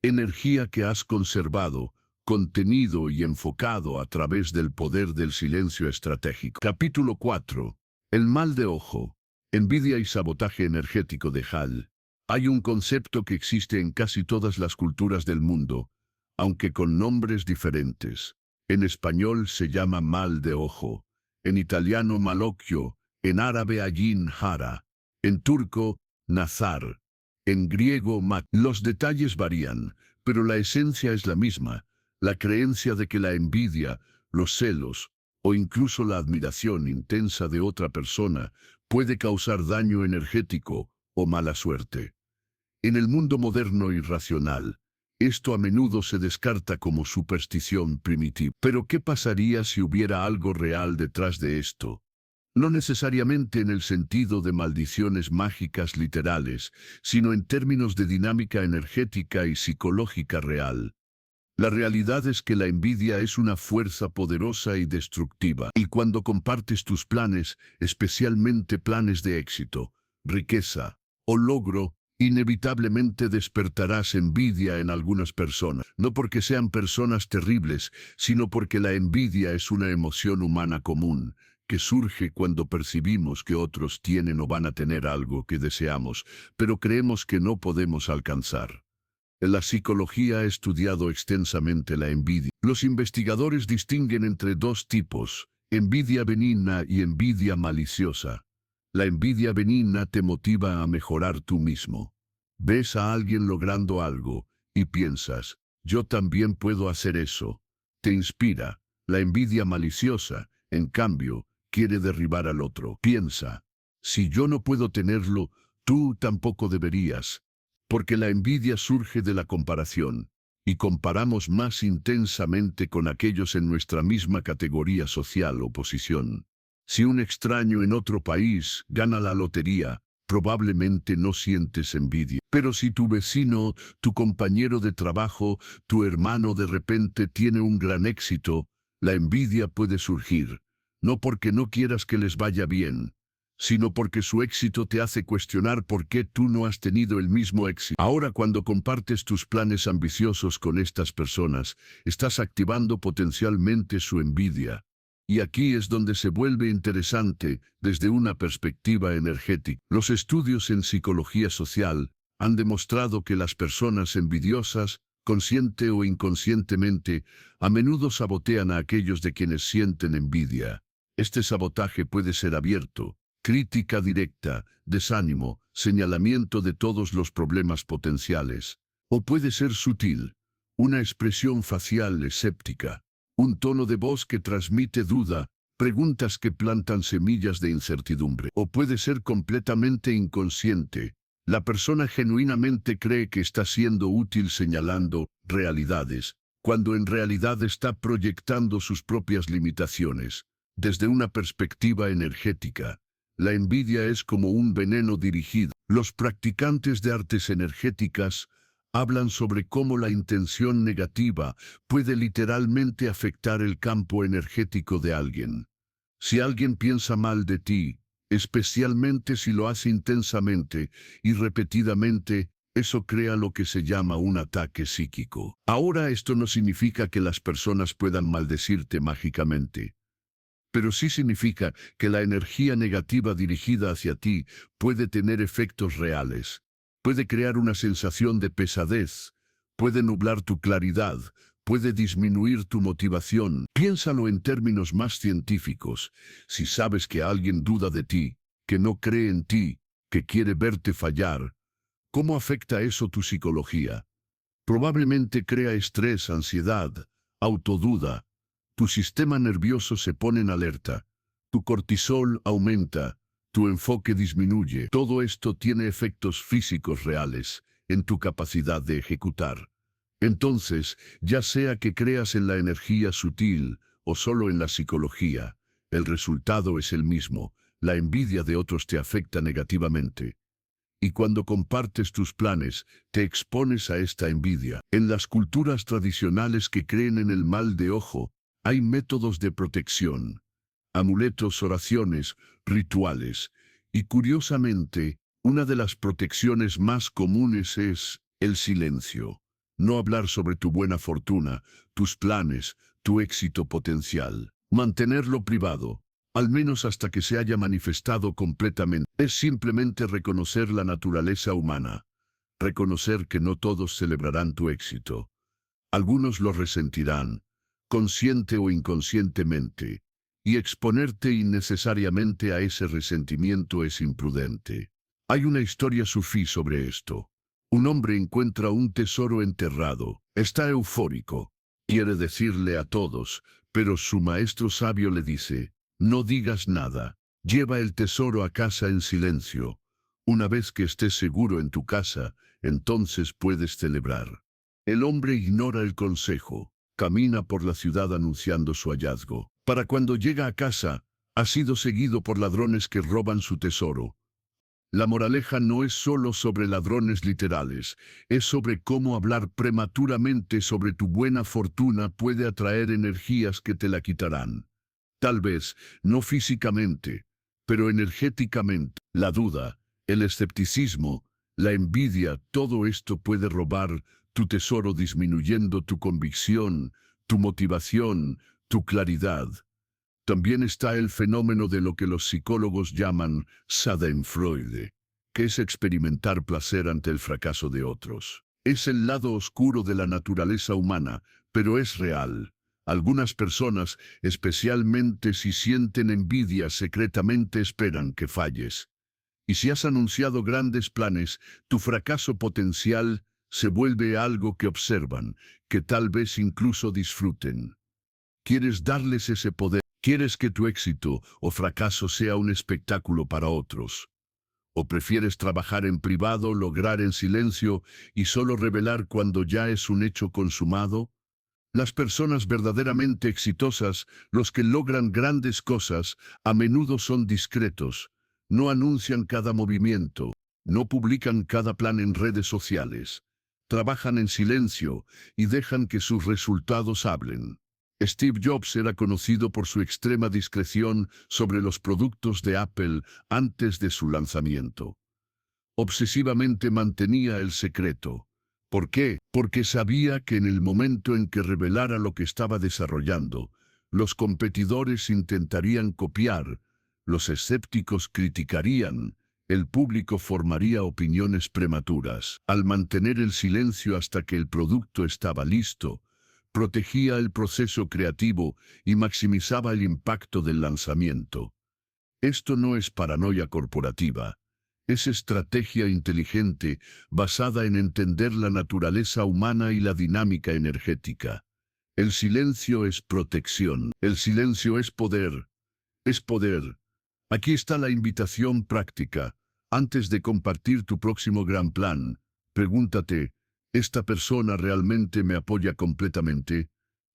Energía que has conservado, contenido y enfocado a través del poder del silencio estratégico. Capítulo 4. El mal de ojo. Envidia y sabotaje energético de Hall. Hay un concepto que existe en casi todas las culturas del mundo, aunque con nombres diferentes. En español se llama mal de ojo, en italiano malocchio, en árabe ayin hara, en turco nazar, en griego mat. Los detalles varían, pero la esencia es la misma. La creencia de que la envidia, los celos, o incluso la admiración intensa de otra persona puede causar daño energético o mala suerte. En el mundo moderno y racional, esto a menudo se descarta como superstición primitiva. Pero ¿qué pasaría si hubiera algo real detrás de esto? No necesariamente en el sentido de maldiciones mágicas literales, sino en términos de dinámica energética y psicológica real. La realidad es que la envidia es una fuerza poderosa y destructiva, y cuando compartes tus planes, especialmente planes de éxito, riqueza o logro, inevitablemente despertarás envidia en algunas personas, no porque sean personas terribles, sino porque la envidia es una emoción humana común, que surge cuando percibimos que otros tienen o van a tener algo que deseamos, pero creemos que no podemos alcanzar. La psicología ha estudiado extensamente la envidia. Los investigadores distinguen entre dos tipos, envidia benigna y envidia maliciosa. La envidia benigna te motiva a mejorar tú mismo. Ves a alguien logrando algo y piensas, yo también puedo hacer eso. Te inspira. La envidia maliciosa, en cambio, quiere derribar al otro. Piensa, si yo no puedo tenerlo, tú tampoco deberías. Porque la envidia surge de la comparación, y comparamos más intensamente con aquellos en nuestra misma categoría social o posición. Si un extraño en otro país gana la lotería, probablemente no sientes envidia. Pero si tu vecino, tu compañero de trabajo, tu hermano de repente tiene un gran éxito, la envidia puede surgir, no porque no quieras que les vaya bien, sino porque su éxito te hace cuestionar por qué tú no has tenido el mismo éxito. Ahora, cuando compartes tus planes ambiciosos con estas personas, estás activando potencialmente su envidia. Y aquí es donde se vuelve interesante desde una perspectiva energética. Los estudios en psicología social han demostrado que las personas envidiosas, consciente o inconscientemente, a menudo sabotean a aquellos de quienes sienten envidia. Este sabotaje puede ser abierto, crítica directa, desánimo, señalamiento de todos los problemas potenciales. O puede ser sutil, una expresión facial escéptica, un tono de voz que transmite duda, preguntas que plantan semillas de incertidumbre. O puede ser completamente inconsciente. La persona genuinamente cree que está siendo útil señalando realidades, cuando en realidad está proyectando sus propias limitaciones. Desde una perspectiva energética, la envidia es como un veneno dirigido. Los practicantes de artes energéticas hablan sobre cómo la intención negativa puede literalmente afectar el campo energético de alguien. Si alguien piensa mal de ti, especialmente si lo hace intensamente y repetidamente, eso crea lo que se llama un ataque psíquico. Ahora, esto no significa que las personas puedan maldecirte mágicamente, pero sí significa que la energía negativa dirigida hacia ti puede tener efectos reales. Puede crear una sensación de pesadez, puede nublar tu claridad, puede disminuir tu motivación. Piénsalo en términos más científicos. Si sabes que alguien duda de ti, que no cree en ti, que quiere verte fallar, ¿cómo afecta eso tu psicología? Probablemente crea estrés, ansiedad, autoduda. Tu sistema nervioso se pone en alerta. Tu cortisol aumenta. Tu enfoque disminuye. Todo esto tiene efectos físicos reales en tu capacidad de ejecutar. Entonces, ya sea que creas en la energía sutil o solo en la psicología, el resultado es el mismo. La envidia de otros te afecta negativamente. Y cuando compartes tus planes, te expones a esta envidia. En las culturas tradicionales que creen en el mal de ojo, hay métodos de protección, amuletos, oraciones, rituales, y curiosamente, una de las protecciones más comunes es el silencio. No hablar sobre tu buena fortuna, tus planes, tu éxito potencial. Mantenerlo privado, al menos hasta que se haya manifestado completamente. Es simplemente reconocer la naturaleza humana. Reconocer que no todos celebrarán tu éxito. Algunos lo resentirán, consciente o inconscientemente, y exponerte innecesariamente a ese resentimiento es imprudente. Hay una historia sufí sobre esto. Un hombre encuentra un tesoro enterrado, está eufórico, quiere decirle a todos, pero su maestro sabio le dice: no digas nada, lleva el tesoro a casa en silencio. Una vez que estés seguro en tu casa, entonces puedes celebrar. El hombre ignora el consejo, camina por la ciudad anunciando su hallazgo. Para cuando llega a casa, ha sido seguido por ladrones que roban su tesoro. La moraleja no es solo sobre ladrones literales, es sobre cómo hablar prematuramente sobre tu buena fortuna puede atraer energías que te la quitarán. Tal vez, no físicamente, pero energéticamente. La duda, el escepticismo, la envidia, todo esto puede robar tu tesoro disminuyendo tu convicción, tu motivación, tu claridad. También está el fenómeno de lo que los psicólogos llaman Schadenfreude, que es experimentar placer ante el fracaso de otros. Es el lado oscuro de la naturaleza humana, pero es real. Algunas personas, especialmente si sienten envidia, secretamente esperan que falles. Y si has anunciado grandes planes, tu fracaso potencial se vuelve algo que observan, que tal vez incluso disfruten. ¿Quieres darles ese poder? ¿Quieres que tu éxito o fracaso sea un espectáculo para otros? ¿O prefieres trabajar en privado, lograr en silencio y solo revelar cuando ya es un hecho consumado? Las personas verdaderamente exitosas, los que logran grandes cosas, a menudo son discretos, no anuncian cada movimiento, no publican cada plan en redes sociales, trabajan en silencio y dejan que sus resultados hablen. Steve Jobs era conocido por su extrema discreción sobre los productos de Apple antes de su lanzamiento. Obsesivamente mantenía el secreto. ¿Por qué? Porque sabía que en el momento en que revelara lo que estaba desarrollando, los competidores intentarían copiar, los escépticos criticarían, el público formaría opiniones prematuras. Al mantener el silencio hasta que el producto estaba listo, protegía el proceso creativo y maximizaba el impacto del lanzamiento. Esto no es paranoia corporativa. Es estrategia inteligente basada en entender la naturaleza humana y la dinámica energética. El silencio es protección. El silencio es poder. Es poder. Aquí está la invitación práctica. Antes de compartir tu próximo gran plan, pregúntate, ¿esta persona realmente me apoya completamente?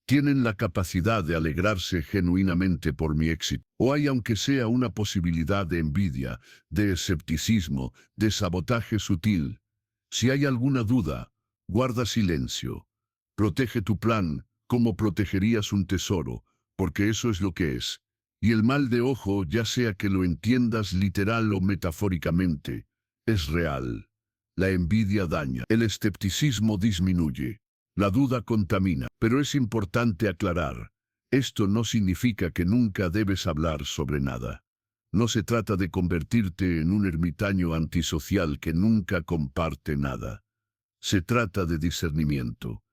¿Tienen la capacidad de alegrarse genuinamente por mi éxito? ¿O hay aunque sea una posibilidad de envidia, de escepticismo, de sabotaje sutil? Si hay alguna duda, guarda silencio. Protege tu plan como protegerías un tesoro, porque eso es lo que es. Y el mal de ojo, ya sea que lo entiendas literal o metafóricamente, es real. La envidia daña, el escepticismo disminuye, la duda contamina. Pero es importante aclarar, esto no significa que nunca debes hablar sobre nada. No se trata de convertirte en un ermitaño antisocial que nunca comparte nada. Se trata de discernimiento,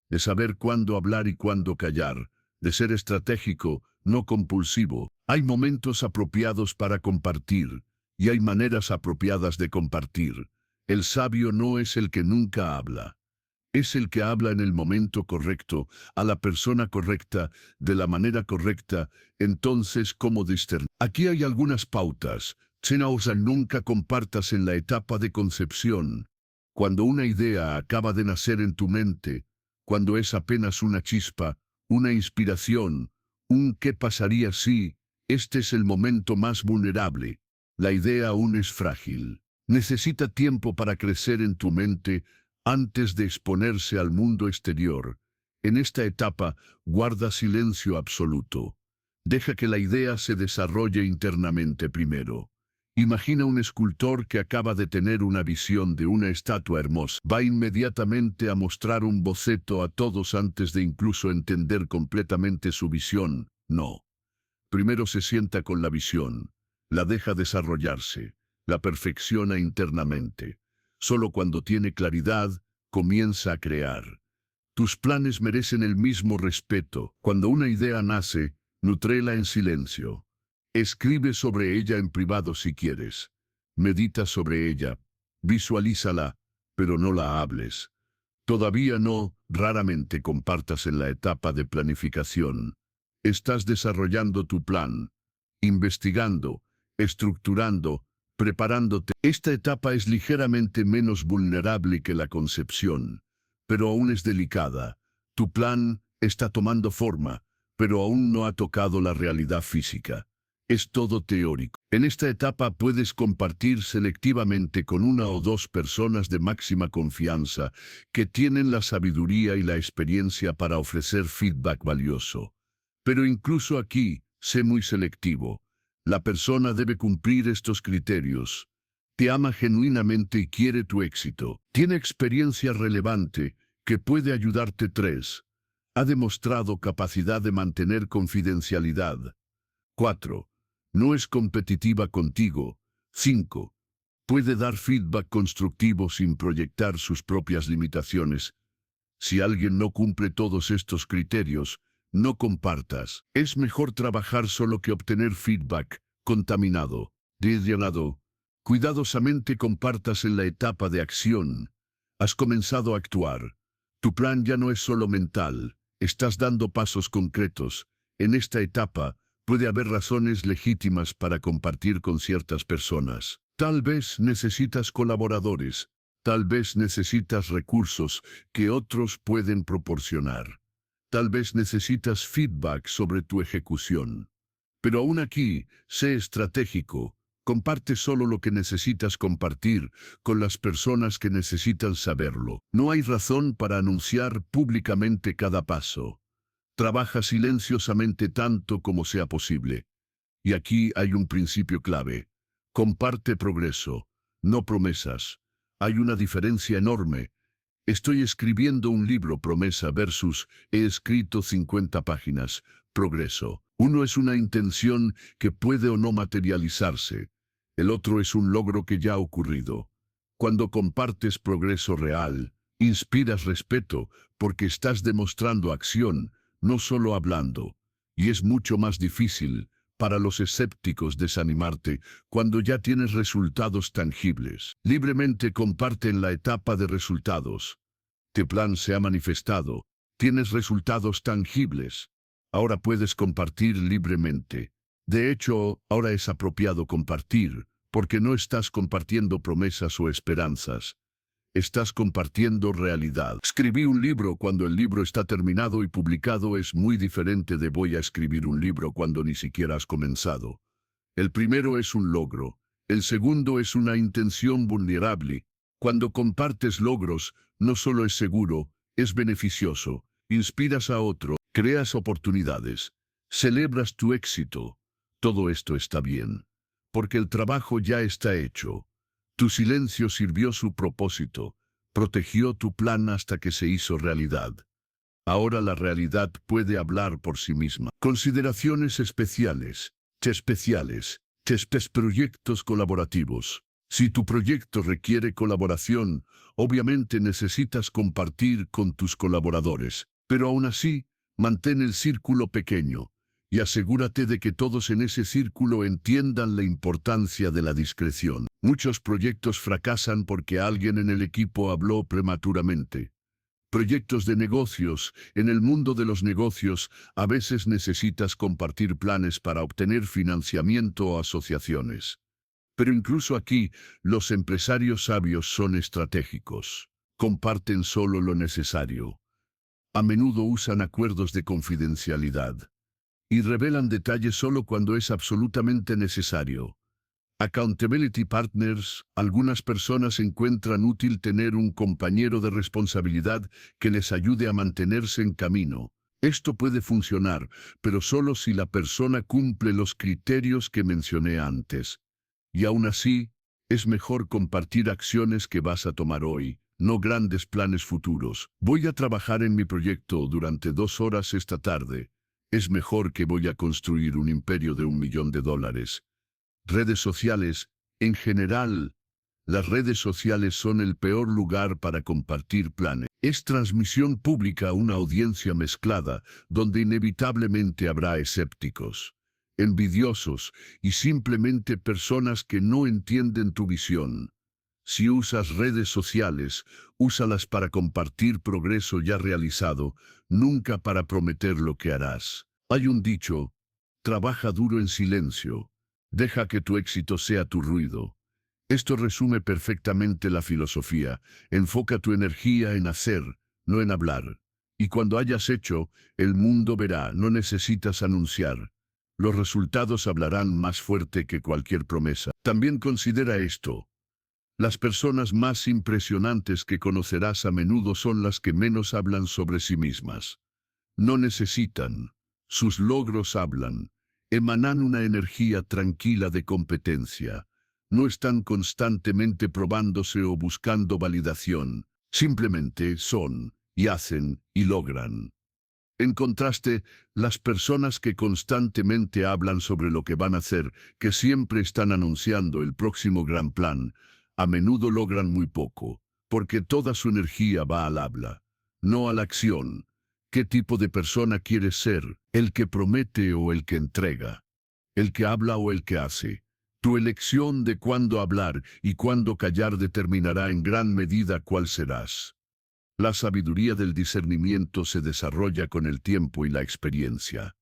de saber cuándo hablar y cuándo callar, de ser estratégico, no compulsivo. Hay momentos apropiados para compartir, y hay maneras apropiadas de compartir. El sabio no es el que nunca habla. Es el que habla en el momento correcto, a la persona correcta, de la manera correcta. Entonces, ¿cómo discernir? Aquí hay algunas pautas. Nunca compartas en la etapa de concepción. Cuando una idea acaba de nacer en tu mente, cuando es apenas una chispa, una inspiración, un ¿qué pasaría si? Este es el momento más vulnerable. La idea aún es frágil. Necesita tiempo para crecer en tu mente antes de exponerse al mundo exterior. En esta etapa, guarda silencio absoluto. Deja que la idea se desarrolle internamente primero. Imagina un escultor que acaba de tener una visión de una estatua hermosa. Va inmediatamente a mostrar un boceto a todos antes de incluso entender completamente su visión. No. Primero se sienta con la visión, la deja desarrollarse, la perfecciona internamente. Solo cuando tiene claridad, comienza a crear. Tus planes merecen el mismo respeto. Cuando una idea nace, nútrela en silencio. Escribe sobre ella en privado si quieres. Medita sobre ella. Visualízala, pero no la hables. Todavía no, raramente compartas en la etapa de planificación. Estás desarrollando tu plan, investigando, estructurando, preparándote. Esta etapa es ligeramente menos vulnerable que la concepción, pero aún es delicada. Tu plan está tomando forma, pero aún no ha tocado la realidad física. Es todo teórico. En esta etapa puedes compartir selectivamente con una o dos personas de máxima confianza que tienen la sabiduría y la experiencia para ofrecer feedback valioso. Pero incluso aquí, sé muy selectivo. La persona debe cumplir estos criterios. Te ama genuinamente y quiere tu éxito. Tiene experiencia relevante que puede ayudarte. 3. Ha demostrado capacidad de mantener confidencialidad. 4. No es competitiva contigo. 5. Puede dar feedback constructivo sin proyectar sus propias limitaciones. Si alguien no cumple todos estos criterios, no compartas. Es mejor trabajar solo que obtener feedback contaminado, desviado. Cuidadosamente compartas en la etapa de acción. Has comenzado a actuar. Tu plan ya no es solo mental. Estás dando pasos concretos. En esta etapa, puede haber razones legítimas para compartir con ciertas personas. Tal vez necesitas colaboradores. Tal vez necesitas recursos que otros pueden proporcionar. Tal vez necesitas feedback sobre tu ejecución. Pero aún aquí, sé estratégico. Comparte solo lo que necesitas compartir con las personas que necesitan saberlo. No hay razón para anunciar públicamente cada paso. Trabaja silenciosamente tanto como sea posible. Y aquí hay un principio clave. Comparte progreso, no promesas. Hay una diferencia enorme. Estoy escribiendo un libro promesa versus he escrito 50 páginas, progreso. Uno es una intención que puede o no materializarse. El otro es un logro que ya ha ocurrido. Cuando compartes progreso real, inspiras respeto porque estás demostrando acción, no solo hablando. Y es mucho más difícil para los escépticos desanimarte cuando ya tienes resultados tangibles. Libremente comparte en la etapa de resultados. Tu plan se ha manifestado. Tienes resultados tangibles. Ahora puedes compartir libremente. De hecho, ahora es apropiado compartir, porque no estás compartiendo promesas o esperanzas. Estás compartiendo realidad. Escribí un libro cuando el libro está terminado y publicado es muy diferente de voy a escribir un libro cuando ni siquiera has comenzado. El primero es un logro. El segundo es una intención vulnerable. Cuando compartes logros, no solo es seguro, es beneficioso. Inspiras a otro, creas oportunidades, celebras tu éxito. Todo esto está bien, porque el trabajo ya está hecho. Tu silencio sirvió su propósito, protegió tu plan hasta que se hizo realidad. Ahora la realidad puede hablar por sí misma. Consideraciones especiales. Proyectos colaborativos. Si tu proyecto requiere colaboración, obviamente necesitas compartir con tus colaboradores. Pero aún así, mantén el círculo pequeño y asegúrate de que todos en ese círculo entiendan la importancia de la discreción. Muchos proyectos fracasan porque alguien en el equipo habló prematuramente. Proyectos de negocios. En el mundo de los negocios, a veces necesitas compartir planes para obtener financiamiento o asociaciones. Pero incluso aquí, los empresarios sabios son estratégicos. Comparten solo lo necesario. A menudo usan acuerdos de confidencialidad y revelan detalles solo cuando es absolutamente necesario. Accountability Partners. Algunas personas encuentran útil tener un compañero de responsabilidad que les ayude a mantenerse en camino. Esto puede funcionar, pero solo si la persona cumple los criterios que mencioné antes. Y aún así, es mejor compartir acciones que vas a tomar hoy, no grandes planes futuros. Voy a trabajar en mi proyecto durante 2 horas esta tarde. Es mejor que voy a construir un imperio de $1 millón. Redes sociales. En general, las redes sociales son el peor lugar para compartir planes. Es transmisión pública a una audiencia mezclada, donde inevitablemente habrá escépticos, envidiosos y simplemente personas que no entienden tu visión. Si usas redes sociales, úsalas para compartir progreso ya realizado, nunca para prometer lo que harás. Hay un dicho: trabaja duro en silencio. Deja que tu éxito sea tu ruido. Esto resume perfectamente la filosofía. Enfoca tu energía en hacer, no en hablar. Y cuando hayas hecho, el mundo verá, no necesitas anunciar. Los resultados hablarán más fuerte que cualquier promesa. También considera esto: las personas más impresionantes que conocerás a menudo son las que menos hablan sobre sí mismas. No necesitan. Sus logros hablan. Emanan una energía tranquila de competencia. No están constantemente probándose o buscando validación. Simplemente son, y hacen, y logran. En contraste, las personas que constantemente hablan sobre lo que van a hacer, que siempre están anunciando el próximo gran plan, a menudo logran muy poco, porque toda su energía va al habla, no a la acción. ¿Qué tipo de persona quieres ser? ¿El que promete o el que entrega? ¿El que habla o el que hace? Tu elección de cuándo hablar y cuándo callar determinará en gran medida cuál serás. La sabiduría del discernimiento se desarrolla con el tiempo y la experiencia.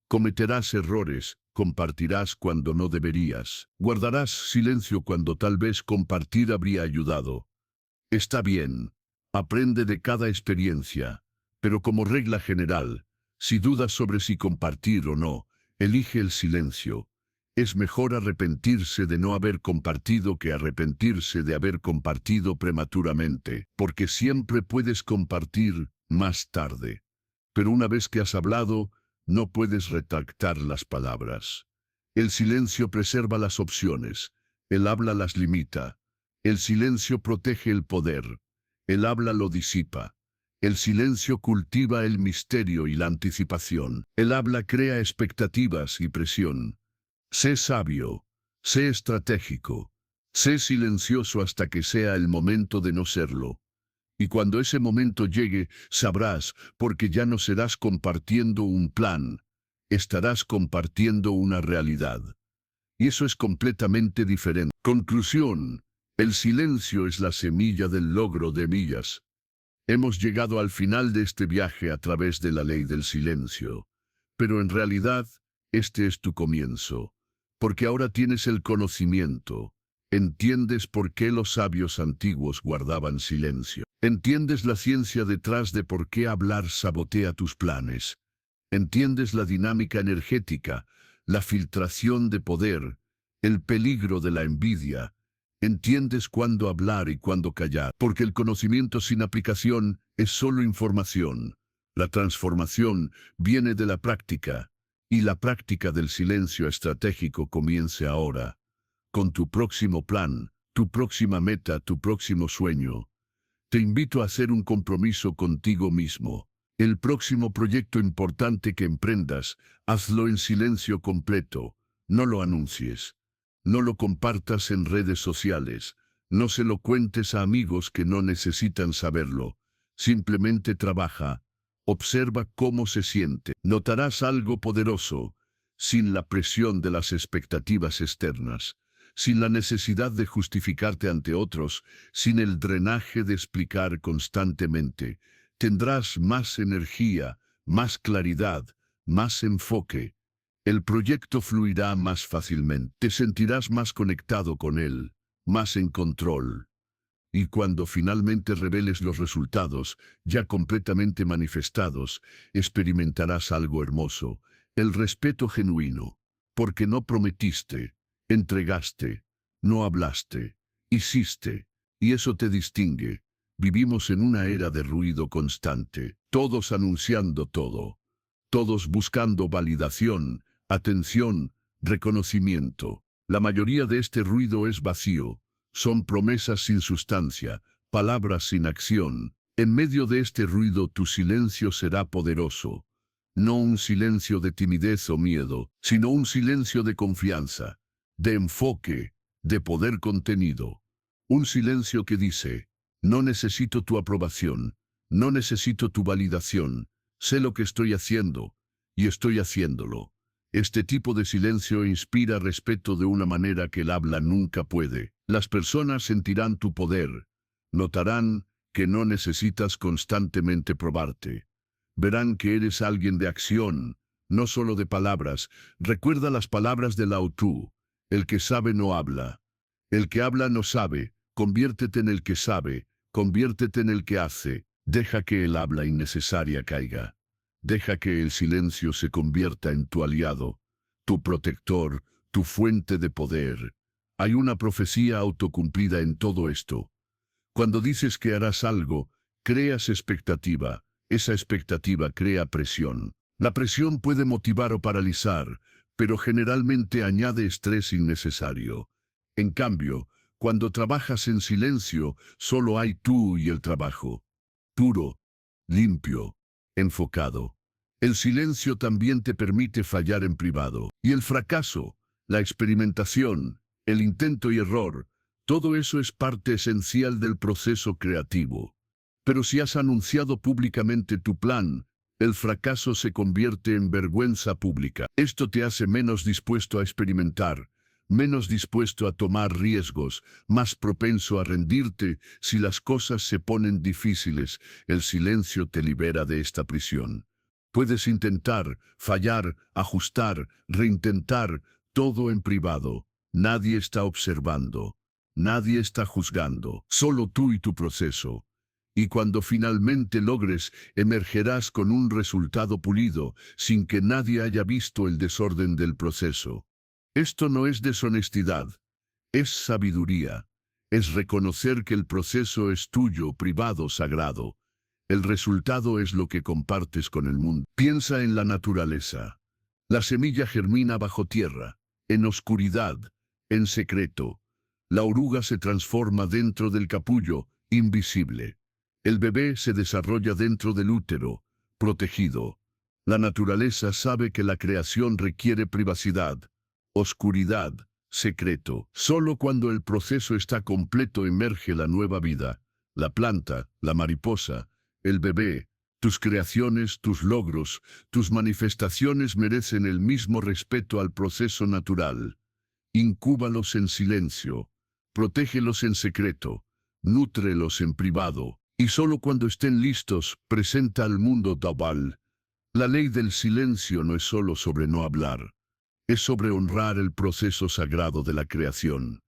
Cometerás errores, compartirás cuando no deberías, guardarás silencio cuando tal vez compartir habría ayudado. Está bien, aprende de cada experiencia, pero como regla general, si dudas sobre si compartir o no, elige el silencio. Es mejor arrepentirse de no haber compartido que arrepentirse de haber compartido prematuramente, porque siempre puedes compartir más tarde. Pero una vez que has hablado, no puedes retractar las palabras. El silencio preserva las opciones, el habla las limita. El silencio protege el poder, el habla lo disipa. El silencio cultiva el misterio y la anticipación. El habla crea expectativas y presión. Sé sabio, sé estratégico, sé silencioso hasta que sea el momento de no serlo. Y cuando ese momento llegue, sabrás, porque ya no serás compartiendo un plan, estarás compartiendo una realidad. Y eso es completamente diferente. Conclusión: el silencio es la semilla del logro de millas. Hemos llegado al final de este viaje a través de la ley del silencio. Pero en realidad, este es tu comienzo. Porque ahora tienes el conocimiento. Entiendes por qué los sabios antiguos guardaban silencio. Entiendes la ciencia detrás de por qué hablar sabotea tus planes. Entiendes la dinámica energética, la filtración de poder, el peligro de la envidia. Entiendes cuándo hablar y cuándo callar, porque el conocimiento sin aplicación es solo información. La transformación viene de la práctica, y la práctica del silencio estratégico comienza ahora, con tu próximo plan, tu próxima meta, tu próximo sueño. Te invito a hacer un compromiso contigo mismo. El próximo proyecto importante que emprendas, hazlo en silencio completo. No lo anuncies. No lo compartas en redes sociales. No se lo cuentes a amigos que no necesitan saberlo. Simplemente trabaja. Observa cómo se siente. Notarás algo poderoso, sin la presión de las expectativas externas, sin la necesidad de justificarte ante otros, sin el drenaje de explicar constantemente. Tendrás más energía, más claridad, más enfoque. El proyecto fluirá más fácilmente. Te sentirás más conectado con él, más en control. Y cuando finalmente reveles los resultados, ya completamente manifestados, experimentarás algo hermoso, el respeto genuino. Porque no prometiste, entregaste, no hablaste, hiciste, y eso te distingue. Vivimos en una era de ruido constante, todos anunciando todo, todos buscando validación, atención, reconocimiento. La mayoría de este ruido es vacío, son promesas sin sustancia, palabras sin acción. En medio de este ruido tu silencio será poderoso. No un silencio de timidez o miedo, sino un silencio de confianza, de enfoque, de poder contenido. Un silencio que dice, no necesito tu aprobación, no necesito tu validación, sé lo que estoy haciendo, y estoy haciéndolo. Este tipo de silencio inspira respeto de una manera que el habla nunca puede. Las personas sentirán tu poder, notarán que no necesitas constantemente probarte. Verán que eres alguien de acción, no solo de palabras. Recuerda las palabras de Lao Tzu: el que sabe no habla. El que habla no sabe. Conviértete en el que sabe, conviértete en el que hace. Deja que el habla innecesaria caiga. Deja que el silencio se convierta en tu aliado, tu protector, tu fuente de poder. Hay una profecía autocumplida en todo esto. Cuando dices que harás algo, creas expectativa. Esa expectativa crea presión. La presión puede motivar o paralizar, pero generalmente añade estrés innecesario. En cambio, cuando trabajas en silencio, solo hay tú y el trabajo. Puro, limpio, enfocado. El silencio también te permite fallar en privado. Y el fracaso, la experimentación, el intento y error, todo eso es parte esencial del proceso creativo. Pero si has anunciado públicamente tu plan, el fracaso se convierte en vergüenza pública. Esto te hace menos dispuesto a experimentar, menos dispuesto a tomar riesgos, más propenso a rendirte. Si las cosas se ponen difíciles, el silencio te libera de esta prisión. Puedes intentar, fallar, ajustar, reintentar, todo en privado. Nadie está observando, nadie está juzgando, solo tú y tu proceso. Y cuando finalmente logres, emergerás con un resultado pulido, sin que nadie haya visto el desorden del proceso. Esto no es deshonestidad, es sabiduría. Es reconocer que el proceso es tuyo, privado, sagrado. El resultado es lo que compartes con el mundo. Piensa en la naturaleza. La semilla germina bajo tierra, en oscuridad, en secreto. La oruga se transforma dentro del capullo, invisible. El bebé se desarrolla dentro del útero, protegido. La naturaleza sabe que la creación requiere privacidad, oscuridad, secreto. Solo cuando el proceso está completo emerge la nueva vida. La planta, la mariposa, el bebé, tus creaciones, tus logros, tus manifestaciones merecen el mismo respeto al proceso natural. Incúbalos en silencio, protégelos en secreto, nútrelos en privado. Y solo cuando estén listos, presenta al mundo Dabal. La ley del silencio no es solo sobre no hablar, es sobre honrar el proceso sagrado de la creación.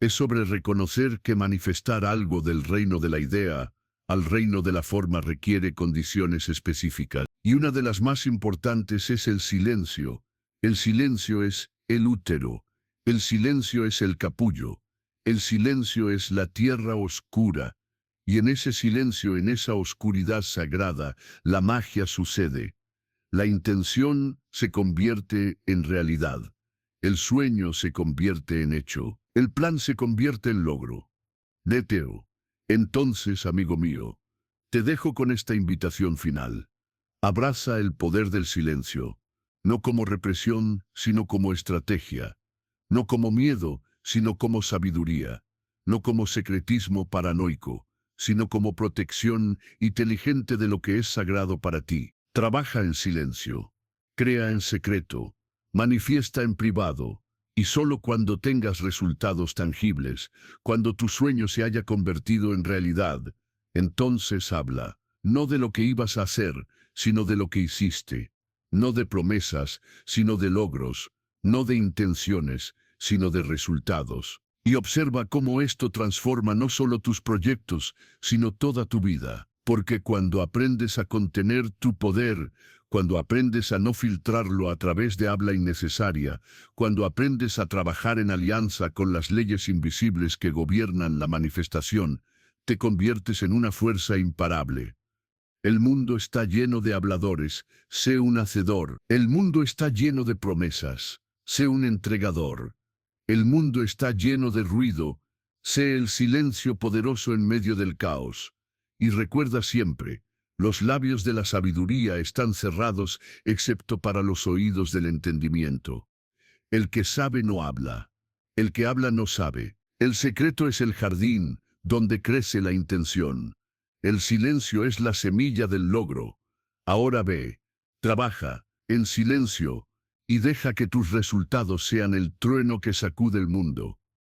Es sobre reconocer que manifestar algo del reino de la idea al reino de la forma requiere condiciones específicas. Y una de las más importantes es el silencio. El silencio es el útero. El silencio es el capullo. El silencio es la tierra oscura. Y en ese silencio, en esa oscuridad sagrada, la magia sucede. La intención se convierte en realidad. El sueño se convierte en hecho. El plan se convierte en logro. Neteo. Entonces, amigo mío, te dejo con esta invitación final. Abraza el poder del silencio, no como represión, sino como estrategia. No como miedo, sino como sabiduría. No como secretismo paranoico, sino como protección inteligente de lo que es sagrado para ti. Trabaja en silencio, crea en secreto, manifiesta en privado, y solo cuando tengas resultados tangibles, cuando tu sueño se haya convertido en realidad, entonces habla, no de lo que ibas a hacer, sino de lo que hiciste, no de promesas, sino de logros, no de intenciones, sino de resultados. Y observa cómo esto transforma no solo tus proyectos, sino toda tu vida. Porque cuando aprendes a contener tu poder, cuando aprendes a no filtrarlo a través de habla innecesaria, cuando aprendes a trabajar en alianza con las leyes invisibles que gobiernan la manifestación, te conviertes en una fuerza imparable. El mundo está lleno de habladores, sé un hacedor. El mundo está lleno de promesas, sé un entregador. El mundo está lleno de ruido, sé el silencio poderoso en medio del caos. Y recuerda siempre, los labios de la sabiduría están cerrados excepto para los oídos del entendimiento. El que sabe no habla, el que habla no sabe. El secreto es el jardín donde crece la intención. El silencio es la semilla del logro. Ahora ve, trabaja, en silencio, y deja que tus resultados sean el trueno que sacude el mundo.